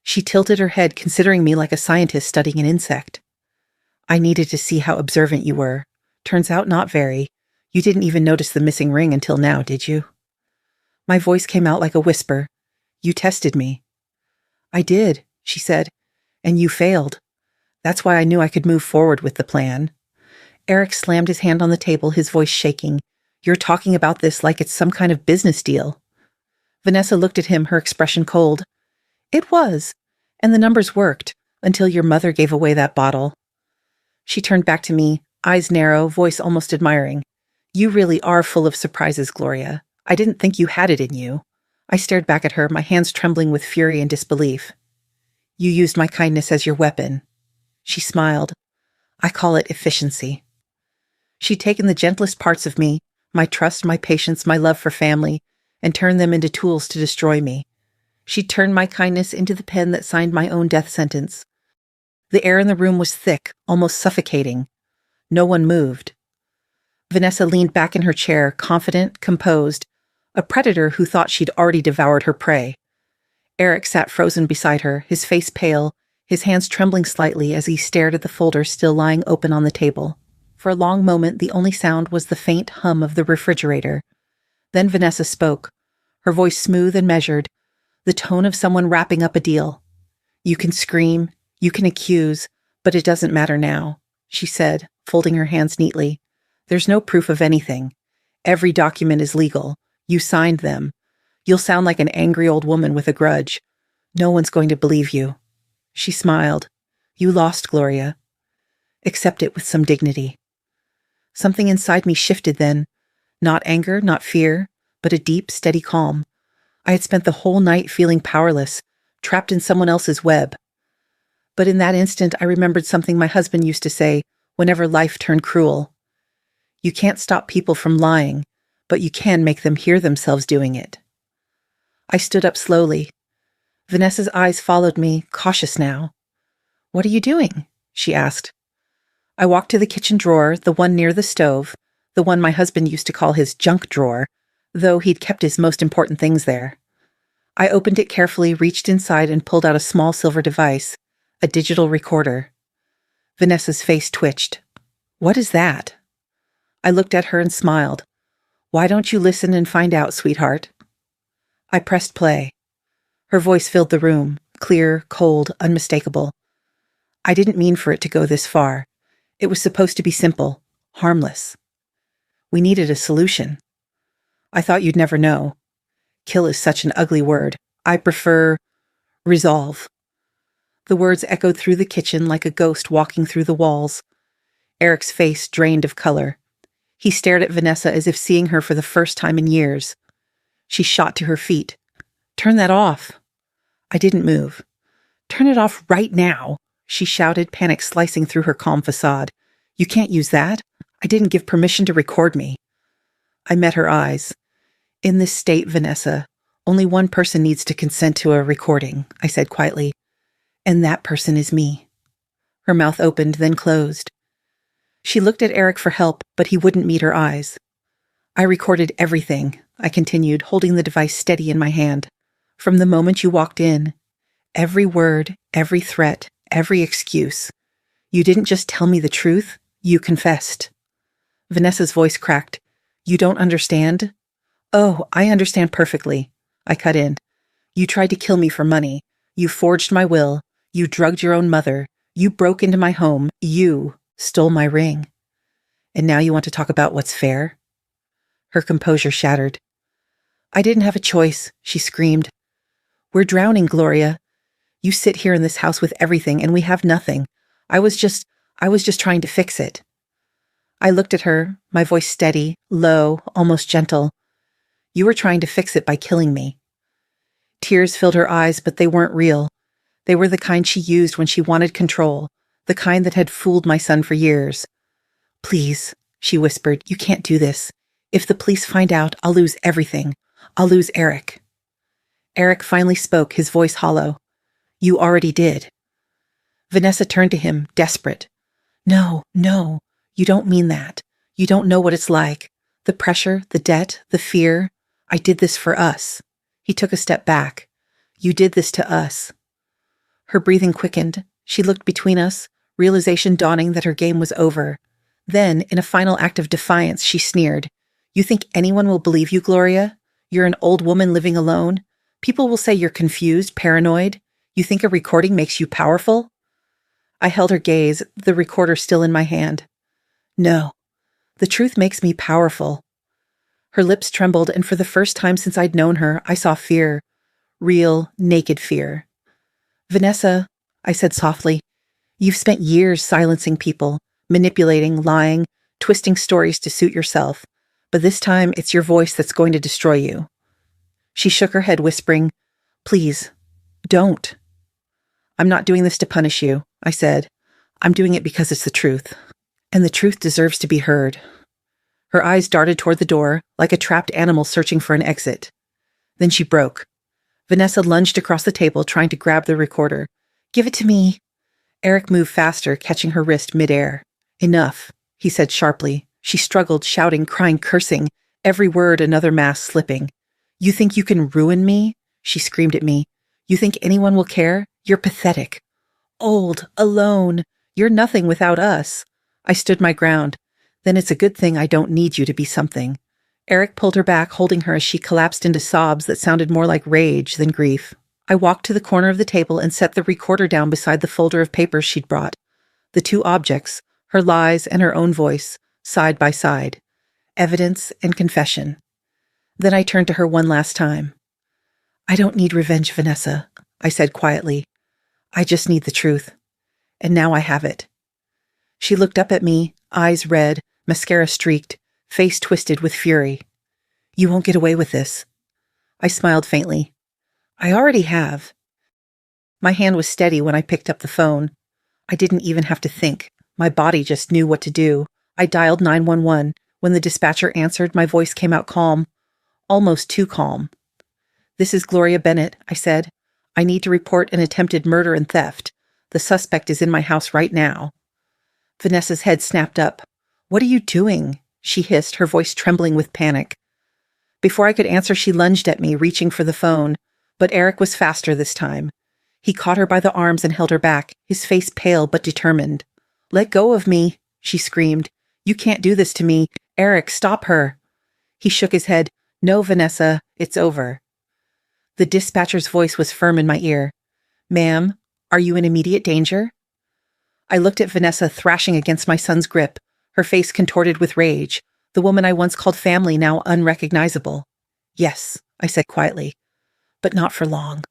She tilted her head, considering me like a scientist studying an insect. I needed to see how observant you were. Turns out not very. You didn't even notice the missing ring until now, did you? My voice came out like a whisper. You tested me. I did, she said, and you failed. That's why I knew I could move forward with the plan. Eric slammed his hand on the table, his voice shaking. You're talking about this like it's some kind of business deal. Vanessa looked at him, her expression cold. It was, and the numbers worked, until your mother gave away that bottle. She turned back to me, eyes narrow, voice almost admiring. You really are full of surprises, Gloria. I didn't think you had it in you. I stared back at her, my hands trembling with fury and disbelief. You used my kindness as your weapon. She smiled. I call it efficiency. She'd taken the gentlest parts of me, my trust, my patience, my love for family, and turned them into tools to destroy me. She'd turned my kindness into the pen that signed my own death sentence. The air in the room was thick, almost suffocating. No one moved. Vanessa leaned back in her chair, confident, composed, a predator who thought she'd already devoured her prey. Eric sat frozen beside her, his face pale, his hands trembling slightly as he stared at the folder still lying open on the table. For a long moment, the only sound was the faint hum of the refrigerator. Then Vanessa spoke, her voice smooth and measured, the tone of someone wrapping up a deal. You can scream, you can accuse, but it doesn't matter now, she said, folding her hands neatly. There's no proof of anything. Every document is legal. You signed them. You'll sound like an angry old woman with a grudge. No one's going to believe you. She smiled. You lost, Gloria. Accept it with some dignity. Something inside me shifted then. Not anger, not fear, but a deep, steady calm. I had spent the whole night feeling powerless, trapped in someone else's web. But in that instant, I remembered something my husband used to say whenever life turned cruel. You can't stop people from lying, but you can make them hear themselves doing it. I stood up slowly. Vanessa's eyes followed me, cautious now. What are you doing? She asked. I walked to the kitchen drawer, the one near the stove, the one my husband used to call his junk drawer, though he'd kept his most important things there. I opened it carefully, reached inside, and pulled out a small silver device, a digital recorder. Vanessa's face twitched. What is that? I looked at her and smiled. Why don't you listen and find out, sweetheart? I pressed play. Her voice filled the room, clear, cold, unmistakable. I didn't mean for it to go this far. It was supposed to be simple, harmless. We needed a solution. I thought you'd never know. Kill is such an ugly word. I prefer resolve. The words echoed through the kitchen like a ghost walking through the walls. Eric's face drained of color. He stared at Vanessa as if seeing her for the first time in years. She shot to her feet. Turn that off. I didn't move. Turn it off right now, she shouted, panic slicing through her calm facade. You can't use that. I didn't give permission to record me. I met her eyes. In this state, Vanessa, only one person needs to consent to a recording, I said quietly. And that person is me. Her mouth opened, then closed. She looked at Eric for help, but he wouldn't meet her eyes. I recorded everything, I continued, holding the device steady in my hand. From the moment you walked in, every word, every threat, every excuse. You didn't just tell me the truth, you confessed. Vanessa's voice cracked. You don't understand? Oh, I understand perfectly. I cut in. You tried to kill me for money. You forged my will. You drugged your own mother. You broke into my home. You stole my ring. And now you want to talk about what's fair? Her composure shattered. I didn't have a choice, she screamed. We're drowning, Gloria. You sit here in this house with everything and we have nothing. I was just trying to fix it. I looked at her, my voice steady, low, almost gentle. You were trying to fix it by killing me. Tears filled her eyes, but they weren't real. They were the kind she used when she wanted control, the kind that had fooled my son for years. Please, she whispered, you can't do this. If the police find out, I'll lose everything. I'll lose Eric. Eric finally spoke, his voice hollow. You already did. Vanessa turned to him, desperate. No, you don't mean that. You don't know what it's like. The pressure, the debt, the fear. I did this for us. He took a step back. You did this to us. Her breathing quickened. She looked between us, realization dawning that her game was over. Then, in a final act of defiance, she sneered. You think anyone will believe you, Gloria? You're an old woman living alone? People will say you're confused, paranoid. You think a recording makes you powerful? I held her gaze, the recorder still in my hand. No, the truth makes me powerful. Her lips trembled, and for the first time since I'd known her, I saw fear. Real, naked fear. Vanessa, I said softly, you've spent years silencing people, manipulating, lying, twisting stories to suit yourself. But this time, it's your voice that's going to destroy you. She shook her head, whispering, Please, don't. I'm not doing this to punish you, I said. I'm doing it because it's the truth. And the truth deserves to be heard. Her eyes darted toward the door, like a trapped animal searching for an exit. Then she broke. Vanessa lunged across the table, trying to grab the recorder. Give it to me. Eric moved faster, catching her wrist midair. Enough, he said sharply. She struggled, shouting, crying, cursing, every word another mask slipping. You think you can ruin me? She screamed at me. You think anyone will care? You're pathetic. Old, alone. You're nothing without us. I stood my ground. Then it's a good thing I don't need you to be something. Eric pulled her back, holding her as she collapsed into sobs that sounded more like rage than grief. I walked to the corner of the table and set the recorder down beside the folder of papers she'd brought. The two objects, her lies and her own voice, side by side. Evidence and confession. Then I turned to her one last time. I don't need revenge, Vanessa, I said quietly. I just need the truth. And now I have it. She looked up at me, eyes red, mascara streaked, face twisted with fury. You won't get away with this. I smiled faintly. I already have. My hand was steady when I picked up the phone. I didn't even have to think. My body just knew what to do. I dialed 911. When the dispatcher answered, my voice came out calm. Almost too calm. This is Gloria Bennett, I said. I need to report an attempted murder and theft. The suspect is in my house right now. Vanessa's head snapped up. What are you doing? She hissed, her voice trembling with panic. Before I could answer, she lunged at me, reaching for the phone. But Eric was faster this time. He caught her by the arms and held her back, his face pale but determined. Let go of me, she screamed. You can't do this to me. Eric, stop her. He shook his head. No, Vanessa, it's over. The dispatcher's voice was firm in my ear. Ma'am, are you in immediate danger? I looked at Vanessa thrashing against my son's grip, her face contorted with rage, the woman I once called family now unrecognizable. Yes, I said quietly, but not for long.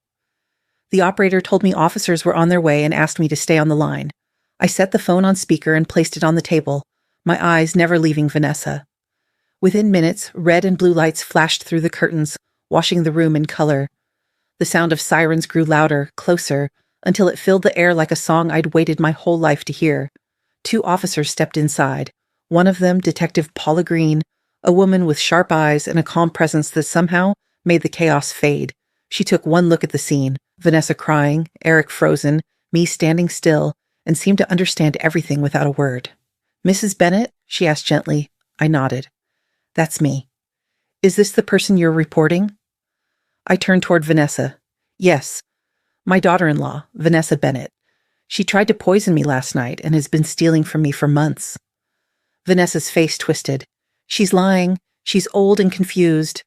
The operator told me officers were on their way and asked me to stay on the line. I set the phone on speaker and placed it on the table, my eyes never leaving Vanessa. Within minutes, red and blue lights flashed through the curtains, washing the room in color. The sound of sirens grew louder, closer, until it filled the air like a song I'd waited my whole life to hear. 2 officers stepped inside. One of them, Detective Paula Green, a woman with sharp eyes and a calm presence that somehow made the chaos fade. She took one look at the scene, Vanessa crying, Eric frozen, me standing still, and seemed to understand everything without a word. "Mrs. Bennett?" she asked gently. I nodded. "That's me. Is this the person you're reporting?" I turned toward Vanessa. "Yes. My daughter-in-law, Vanessa Bennett. She tried to poison me last night and has been stealing from me for months." Vanessa's face twisted. "She's lying. She's old and confused."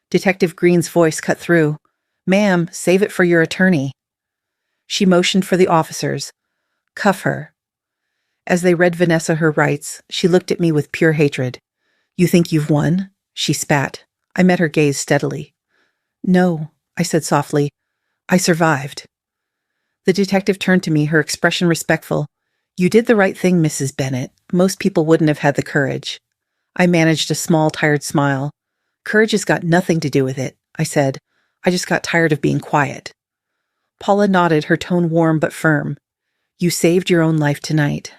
Detective Green's voice cut through. "Ma'am, save it for your attorney." She motioned for the officers. "Cuff her." As they read Vanessa her rights, she looked at me with pure hatred. "You think you've won?" She spat. I met her gaze steadily. "No," I said softly. "I survived." The detective turned to me, her expression respectful. "You did the right thing, Mrs. Bennett. Most people wouldn't have had the courage." I managed a small, tired smile. "Courage has got nothing to do with it," I said. "I just got tired of being quiet." Paula nodded, her tone warm but firm. "You saved your own life tonight."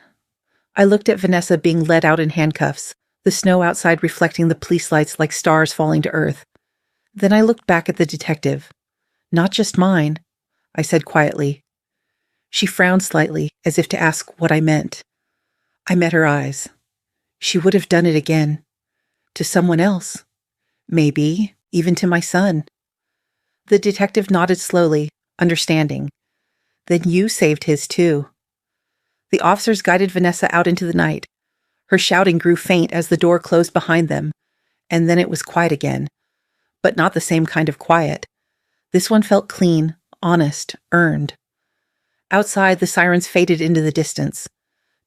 I looked at Vanessa being led out in handcuffs, the snow outside reflecting the police lights like stars falling to earth. Then I looked back at the detective. "Not just mine," I said quietly. She frowned slightly, as if to ask what I meant. I met her eyes. "She would have done it again. To someone else. Maybe even to my son." The detective nodded slowly, understanding. "Then you saved his too." The officers guided Vanessa out into the night. Her shouting grew faint as the door closed behind them, and then it was quiet again. But not the same kind of quiet. This one felt clean, honest, earned. Outside, the sirens faded into the distance.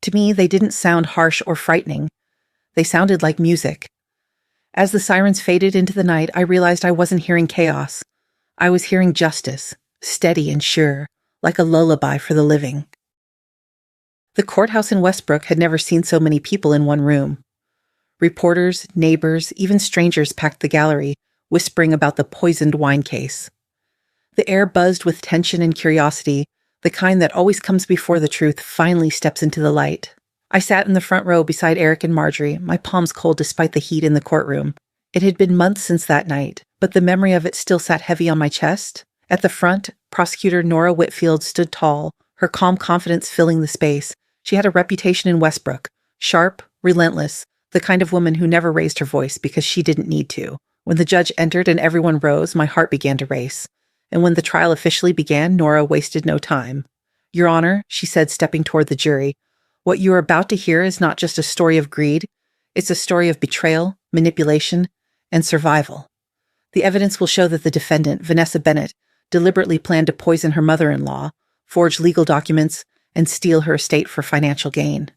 To me, they didn't sound harsh or frightening. They sounded like music. As the sirens faded into the night, I realized I wasn't hearing chaos. I was hearing justice, steady and sure, like a lullaby for the living. The courthouse in Westbrook had never seen so many people in one room. Reporters, neighbors, even strangers packed the gallery, whispering about the poisoned wine case. The air buzzed with tension and curiosity, the kind that always comes before the truth finally steps into the light. I sat in the front row beside Eric and Marjorie, my palms cold despite the heat in the courtroom. It had been months since that night, but the memory of it still sat heavy on my chest. At the front, Prosecutor Nora Whitfield stood tall, her calm confidence filling the space. She had a reputation in Westbrook, sharp, relentless, the kind of woman who never raised her voice because she didn't need to. When the judge entered and everyone rose, my heart began to race. And when the trial officially began, Nora wasted no time. "Your Honor," she said, stepping toward the jury, "what you are about to hear is not just a story of greed. It's a story of betrayal, manipulation, and survival. The evidence will show that the defendant, Vanessa Bennett, deliberately planned to poison her mother-in-law, forge legal documents, and steal her estate for financial gain."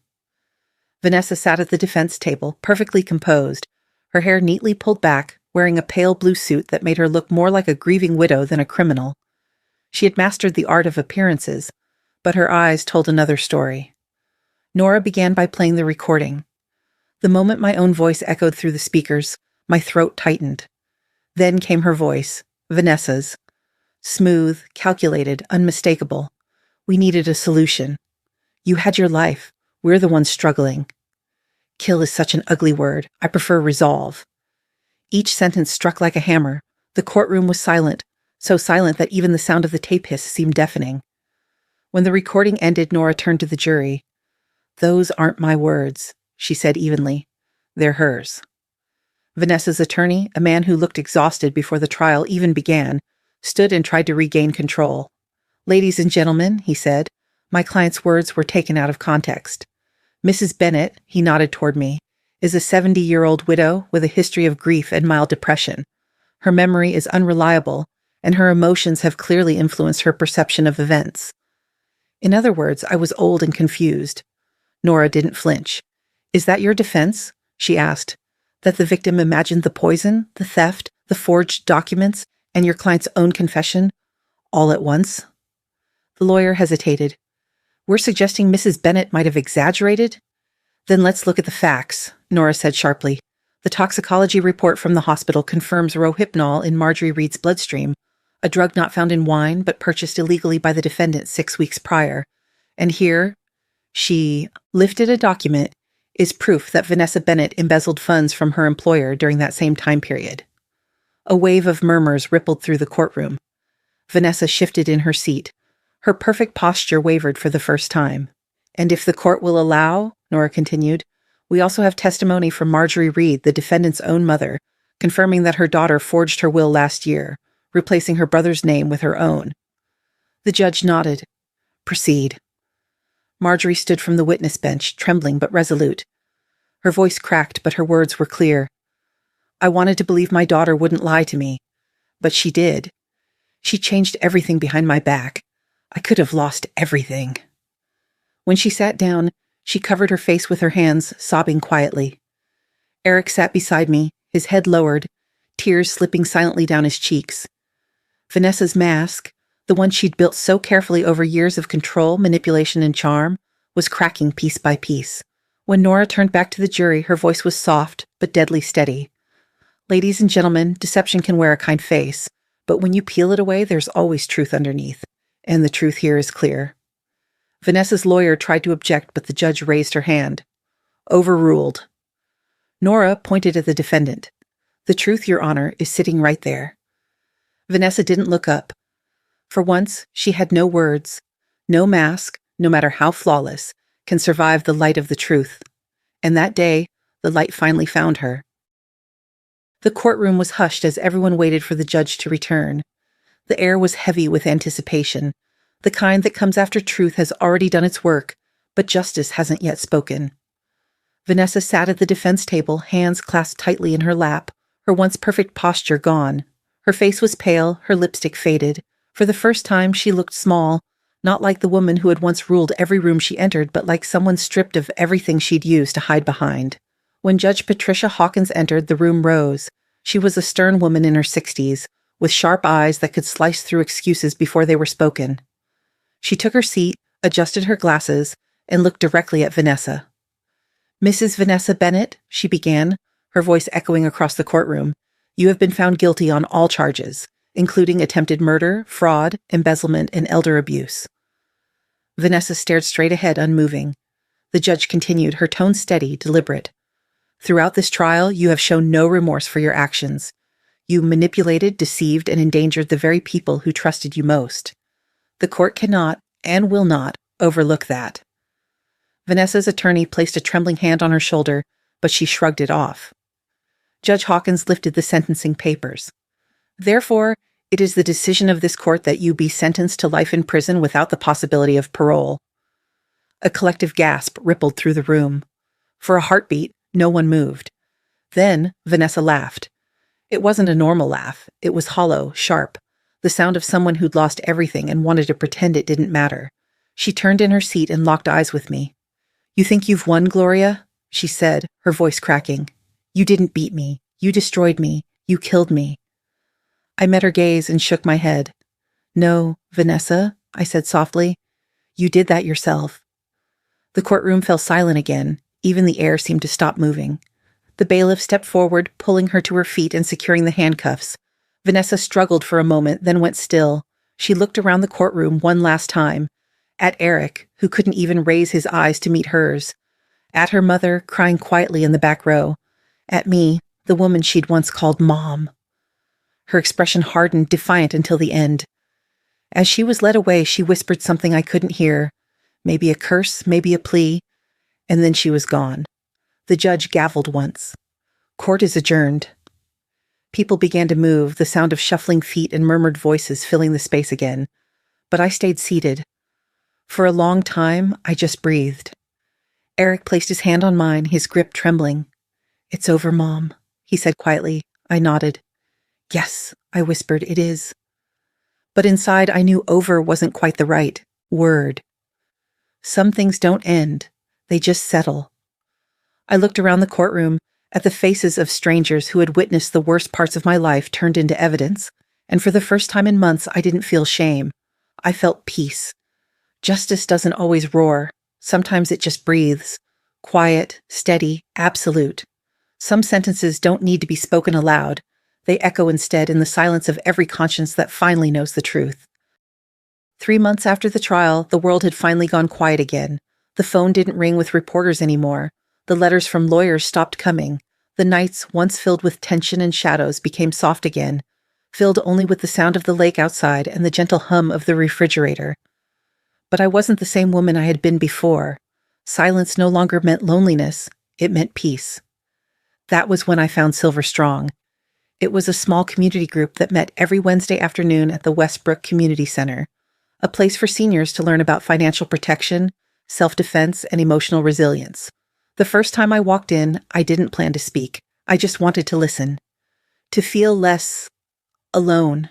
Vanessa sat at the defense table, perfectly composed, her hair neatly pulled back, wearing a pale blue suit that made her look more like a grieving widow than a criminal. She had mastered the art of appearances, but her eyes told another story. Nora began by playing the recording. The moment my own voice echoed through the speakers, my throat tightened. Then came her voice, Vanessa's. Smooth, calculated, unmistakable. "We needed a solution. You had your life. We're the ones struggling. Kill is such an ugly word. I prefer resolve." Each sentence struck like a hammer. The courtroom was silent, so silent that even the sound of the tape hiss seemed deafening. When the recording ended, Nora turned to the jury. "Those aren't my words," she said evenly. "They're hers." Vanessa's attorney, a man who looked exhausted before the trial even began, stood and tried to regain control. "Ladies and gentlemen," he said, "my client's words were taken out of context. Mrs. Bennett," he nodded toward me, "is a 70-year-old widow with a history of grief and mild depression. Her memory is unreliable, and her emotions have clearly influenced her perception of events. In other words, I was old and confused. Nora didn't flinch. Is that your defense? She asked. That the victim imagined the poison, the theft, the forged documents, and your client's own confession, all at once? The lawyer hesitated. We're suggesting Mrs. Bennett might have exaggerated? Then let's look at the facts, Nora said sharply. The toxicology report from the hospital confirms rohypnol in Marjorie Reed's bloodstream, a drug not found in wine but purchased illegally by the defendant 6 weeks prior. And here, she lifted a document, is proof that Vanessa Bennett embezzled funds from her employer during that same time period. A wave of murmurs rippled through the courtroom. Vanessa shifted in her seat. Her perfect posture wavered for the first time. And if the court will allow, Nora continued, we also have testimony from Marjorie Reed, the defendant's own mother, confirming that her daughter forged her will last year, replacing her brother's name with her own. The judge nodded. Proceed. Marjorie stood from the witness bench, trembling but resolute. Her voice cracked, but her words were clear. I wanted to believe my daughter wouldn't lie to me, but she did. She changed everything behind my back. I could have lost everything. When she sat down, she covered her face with her hands, sobbing quietly. Eric sat beside me, his head lowered, tears slipping silently down his cheeks. Vanessa's mask, the one she'd built so carefully over years of control, manipulation, and charm, was cracking piece by piece. When Nora turned back to the jury, her voice was soft, but deadly steady. Ladies and gentlemen, deception can wear a kind face, but when you peel it away, there's always truth underneath, and the truth here is clear. Vanessa's lawyer tried to object, but the judge raised her hand. Overruled. Nora pointed at the defendant. The truth, Your Honor, is sitting right there. Vanessa didn't look up. For once, she had no words. No mask, no matter how flawless, can survive the light of the truth. And that day, the light finally found her. The courtroom was hushed as everyone waited for the judge to return. The air was heavy with anticipation. The kind that comes after truth has already done its work, but justice hasn't yet spoken. Vanessa sat at the defense table, hands clasped tightly in her lap, her once perfect posture gone. Her face was pale, her lipstick faded. For the first time, she looked small, not like the woman who had once ruled every room she entered, but like someone stripped of everything she'd used to hide behind. When Judge Patricia Hawkins entered, the room rose. She was a stern woman in her 60s, with sharp eyes that could slice through excuses before they were spoken. She took her seat, adjusted her glasses, and looked directly at Vanessa. Mrs. Vanessa Bennett, she began, her voice echoing across the courtroom, you have been found guilty on all charges, including attempted murder, fraud, embezzlement, and elder abuse. Vanessa stared straight ahead, unmoving. The judge continued, her tone steady, deliberate. Throughout this trial, you have shown no remorse for your actions. You manipulated, deceived, and endangered the very people who trusted you most. The court cannot, and will not, overlook that. Vanessa's attorney placed a trembling hand on her shoulder, but she shrugged it off. Judge Hawkins lifted the sentencing papers. Therefore, it is the decision of this court that you be sentenced to life in prison without the possibility of parole. A collective gasp rippled through the room. For a heartbeat, no one moved. Then Vanessa laughed. It wasn't a normal laugh. It was hollow, sharp, the sound of someone who'd lost everything and wanted to pretend it didn't matter. She turned in her seat and locked eyes with me. You think you've won, Gloria? She said, her voice cracking. You didn't beat me. You destroyed me. You killed me. I met her gaze and shook my head. No, Vanessa, I said softly. You did that yourself. The courtroom fell silent again. Even the air seemed to stop moving. The bailiff stepped forward, pulling her to her feet and securing the handcuffs. Vanessa struggled for a moment, then went still. She looked around the courtroom one last time. At Eric, who couldn't even raise his eyes to meet hers. At her mother, crying quietly in the back row. At me, the woman she'd once called Mom. Her expression hardened, defiant until the end. As she was led away, she whispered something I couldn't hear. Maybe a curse, maybe a plea. And then she was gone. The judge gavelled once. Court is adjourned. People began to move, the sound of shuffling feet and murmured voices filling the space again. But I stayed seated. For a long time, I just breathed. Eric placed his hand on mine, his grip trembling. It's over, Mom, he said quietly. I nodded. Yes, I whispered, it is. But inside I knew over wasn't quite the right word. Some things don't end. They just settle. I looked around the courtroom at the faces of strangers who had witnessed the worst parts of my life turned into evidence, and for the first time in months I didn't feel shame. I felt peace. Justice doesn't always roar. Sometimes it just breathes. Quiet, steady, absolute. Some sentences don't need to be spoken aloud. They echo instead in the silence of every conscience that finally knows the truth. 3 months after the trial, the world had finally gone quiet again. The phone didn't ring with reporters anymore. The letters from lawyers stopped coming. The nights, once filled with tension and shadows, became soft again, filled only with the sound of the lake outside and the gentle hum of the refrigerator. But I wasn't the same woman I had been before. Silence no longer meant loneliness. It meant peace. That was when I found Silver Strong. It was a small community group that met every Wednesday afternoon at the Westbrook Community Center, a place for seniors to learn about financial protection, self-defense, and emotional resilience. The first time I walked in, I didn't plan to speak. I just wanted to listen, to feel less alone.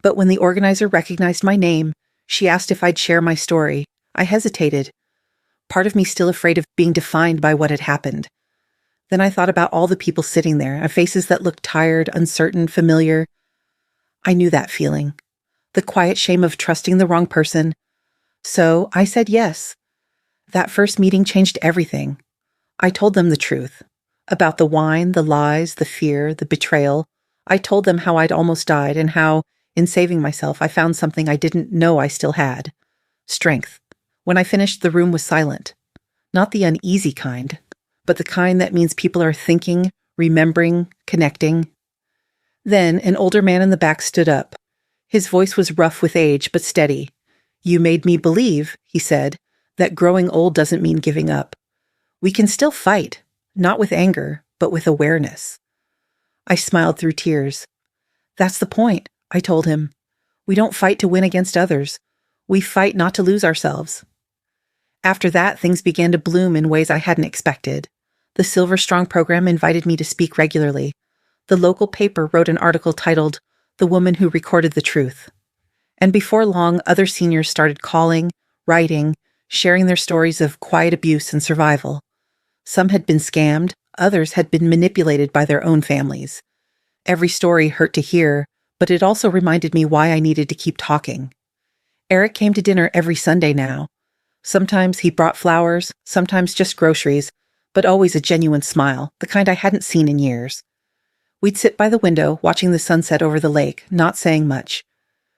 But when the organizer recognized my name, she asked if I'd share my story. I hesitated, part of me still afraid of being defined by what had happened. Then I thought about all the people sitting there, faces that looked tired, uncertain, familiar. I knew that feeling, the quiet shame of trusting the wrong person. So I said yes. That first meeting changed everything. I told them the truth, about the wine, the lies, the fear, the betrayal. I told them how I'd almost died and how, in saving myself, I found something I didn't know I still had. Strength. When I finished, the room was silent. Not the uneasy kind, but the kind that means people are thinking, remembering, connecting. Then an older man in the back stood up. His voice was rough with age, but steady. "You made me believe," he said, "that growing old doesn't mean giving up. We can still fight, not with anger, but with awareness." I smiled through tears. "That's the point," I told him. "We don't fight to win against others. We fight not to lose ourselves." After that, things began to bloom in ways I hadn't expected. The Silver Strong program invited me to speak regularly. The local paper wrote an article titled, "The Woman Who Recorded the Truth." And before long, other seniors started calling, writing, sharing their stories of quiet abuse and survival. Some had been scammed, others had been manipulated by their own families. Every story hurt to hear, but it also reminded me why I needed to keep talking. Eric came to dinner every Sunday now. Sometimes he brought flowers, sometimes just groceries, but always a genuine smile, the kind I hadn't seen in years. We'd sit by the window, watching the sunset over the lake, not saying much.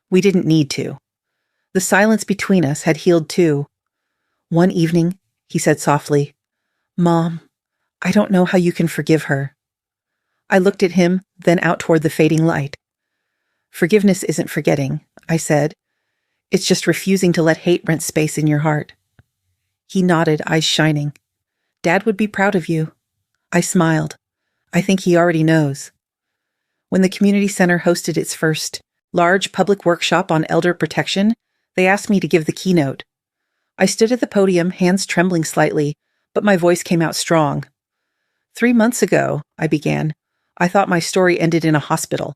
We didn't need to. The silence between us had healed too. One evening, he said softly, "Mom, I don't know how you can forgive her." I looked at him, then out toward the fading light. "Forgiveness isn't forgetting," I said. "It's just refusing to let hate rent space in your heart." He nodded, eyes shining. "Dad would be proud of you." I smiled. "I think he already knows." When the community center hosted its first large public workshop on elder protection, they asked me to give the keynote. I stood at the podium, hands trembling slightly, but my voice came out strong. 3 months ago, I began, I thought my story ended in a hospital.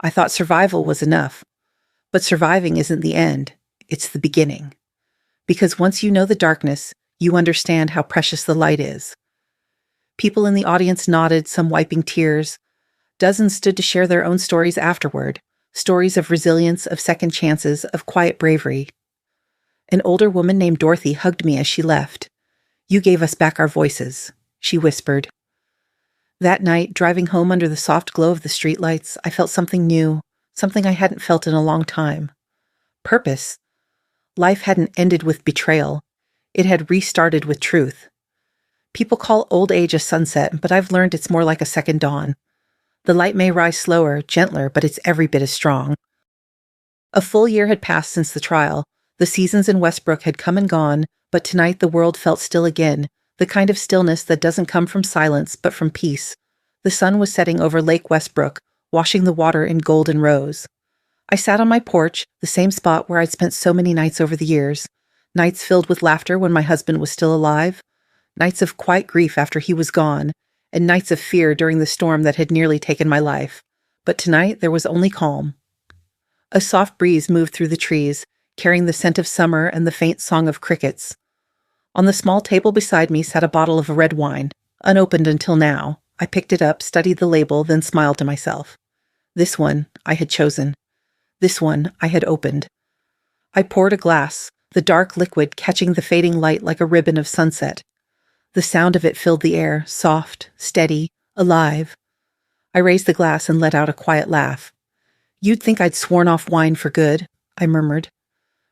I thought survival was enough. But surviving isn't the end. It's the beginning. Because once you know the darkness, you understand how precious the light is. People in the audience nodded, some wiping tears. Dozens stood to share their own stories afterward, stories of resilience, of second chances, of quiet bravery. An older woman named Dorothy hugged me as she left. "You gave us back our voices," she whispered. That night, driving home under the soft glow of the streetlights, I felt something new, something I hadn't felt in a long time. Purpose. Life hadn't ended with betrayal. It had restarted with truth. People call old age a sunset, but I've learned it's more like a second dawn. The light may rise slower, gentler, but it's every bit as strong. A full year had passed since the trial. The seasons in Westbrook had come and gone, but tonight the world felt still again, the kind of stillness that doesn't come from silence, but from peace. The sun was setting over Lake Westbrook, washing the water in gold and rose. I sat on my porch, the same spot where I'd spent so many nights over the years. Nights filled with laughter when my husband was still alive, nights of quiet grief after he was gone, and nights of fear during the storm that had nearly taken my life. But tonight there was only calm. A soft breeze moved through the trees, carrying the scent of summer and the faint song of crickets. On the small table beside me sat a bottle of red wine, unopened until now. I picked it up, studied the label, then smiled to myself. This one I had chosen. This one I had opened. I poured a glass, the dark liquid catching the fading light like a ribbon of sunset. The sound of it filled the air, soft, steady, alive. I raised the glass and let out a quiet laugh. You'd think I'd sworn off wine for good, I murmured.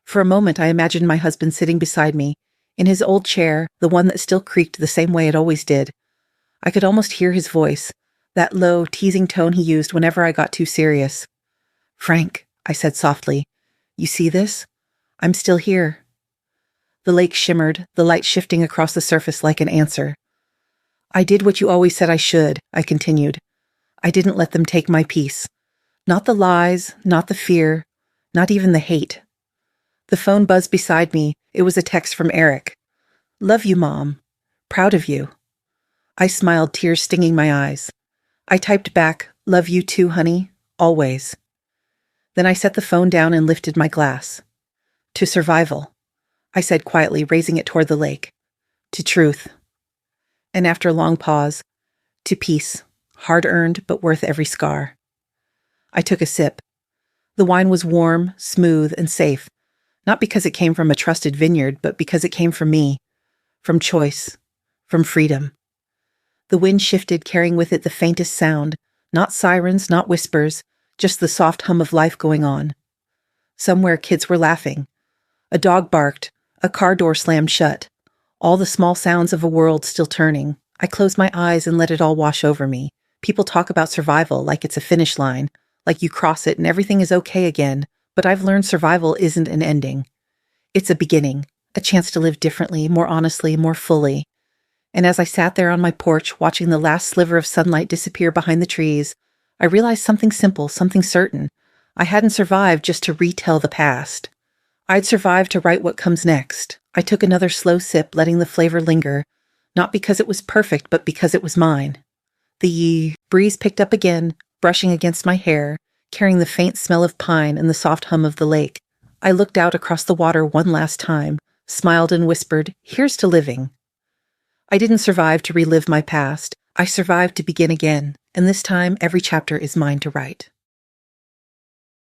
For a moment I imagined my husband sitting beside me, in his old chair, the one that still creaked the same way it always did. I could almost hear his voice, that low, teasing tone he used whenever I got too serious. "Frank," I said softly, "you see this? I'm still here." The lake shimmered, the light shifting across the surface like an answer. "I did what you always said I should," I continued. "I didn't let them take my peace. Not the lies, not the fear, not even the hate." The phone buzzed beside me. It was a text from Eric. "Love you, Mom. Proud of you." I smiled, tears stinging my eyes. I typed back, "Love you too, honey. Always." Then I set the phone down and lifted my glass. "To survival," I said quietly, raising it toward the lake. "To truth." And after a long pause, "To peace, hard-earned but worth every scar." I took a sip. The wine was warm, smooth, and safe, not because it came from a trusted vineyard, but because it came from me, from choice, from freedom. The wind shifted, carrying with it the faintest sound, not sirens, not whispers, just the soft hum of life going on. Somewhere kids were laughing. A dog barked, a car door slammed shut. All the small sounds of a world still turning. I closed my eyes and let it all wash over me. People talk about survival like it's a finish line, like you cross it and everything is okay again, but I've learned survival isn't an ending. It's a beginning, a chance to live differently, more honestly, more fully. And as I sat there on my porch, watching the last sliver of sunlight disappear behind the trees, I realized something simple, something certain. I hadn't survived just to retell the past. I'd survived to write what comes next. I took another slow sip, letting the flavor linger, not because it was perfect, but because it was mine. The breeze picked up again, brushing against my hair, carrying the faint smell of pine and the soft hum of the lake. I looked out across the water one last time, smiled and whispered, "Here's to living." I didn't survive to relive my past. I survived to begin again, and this time every chapter is mine to write.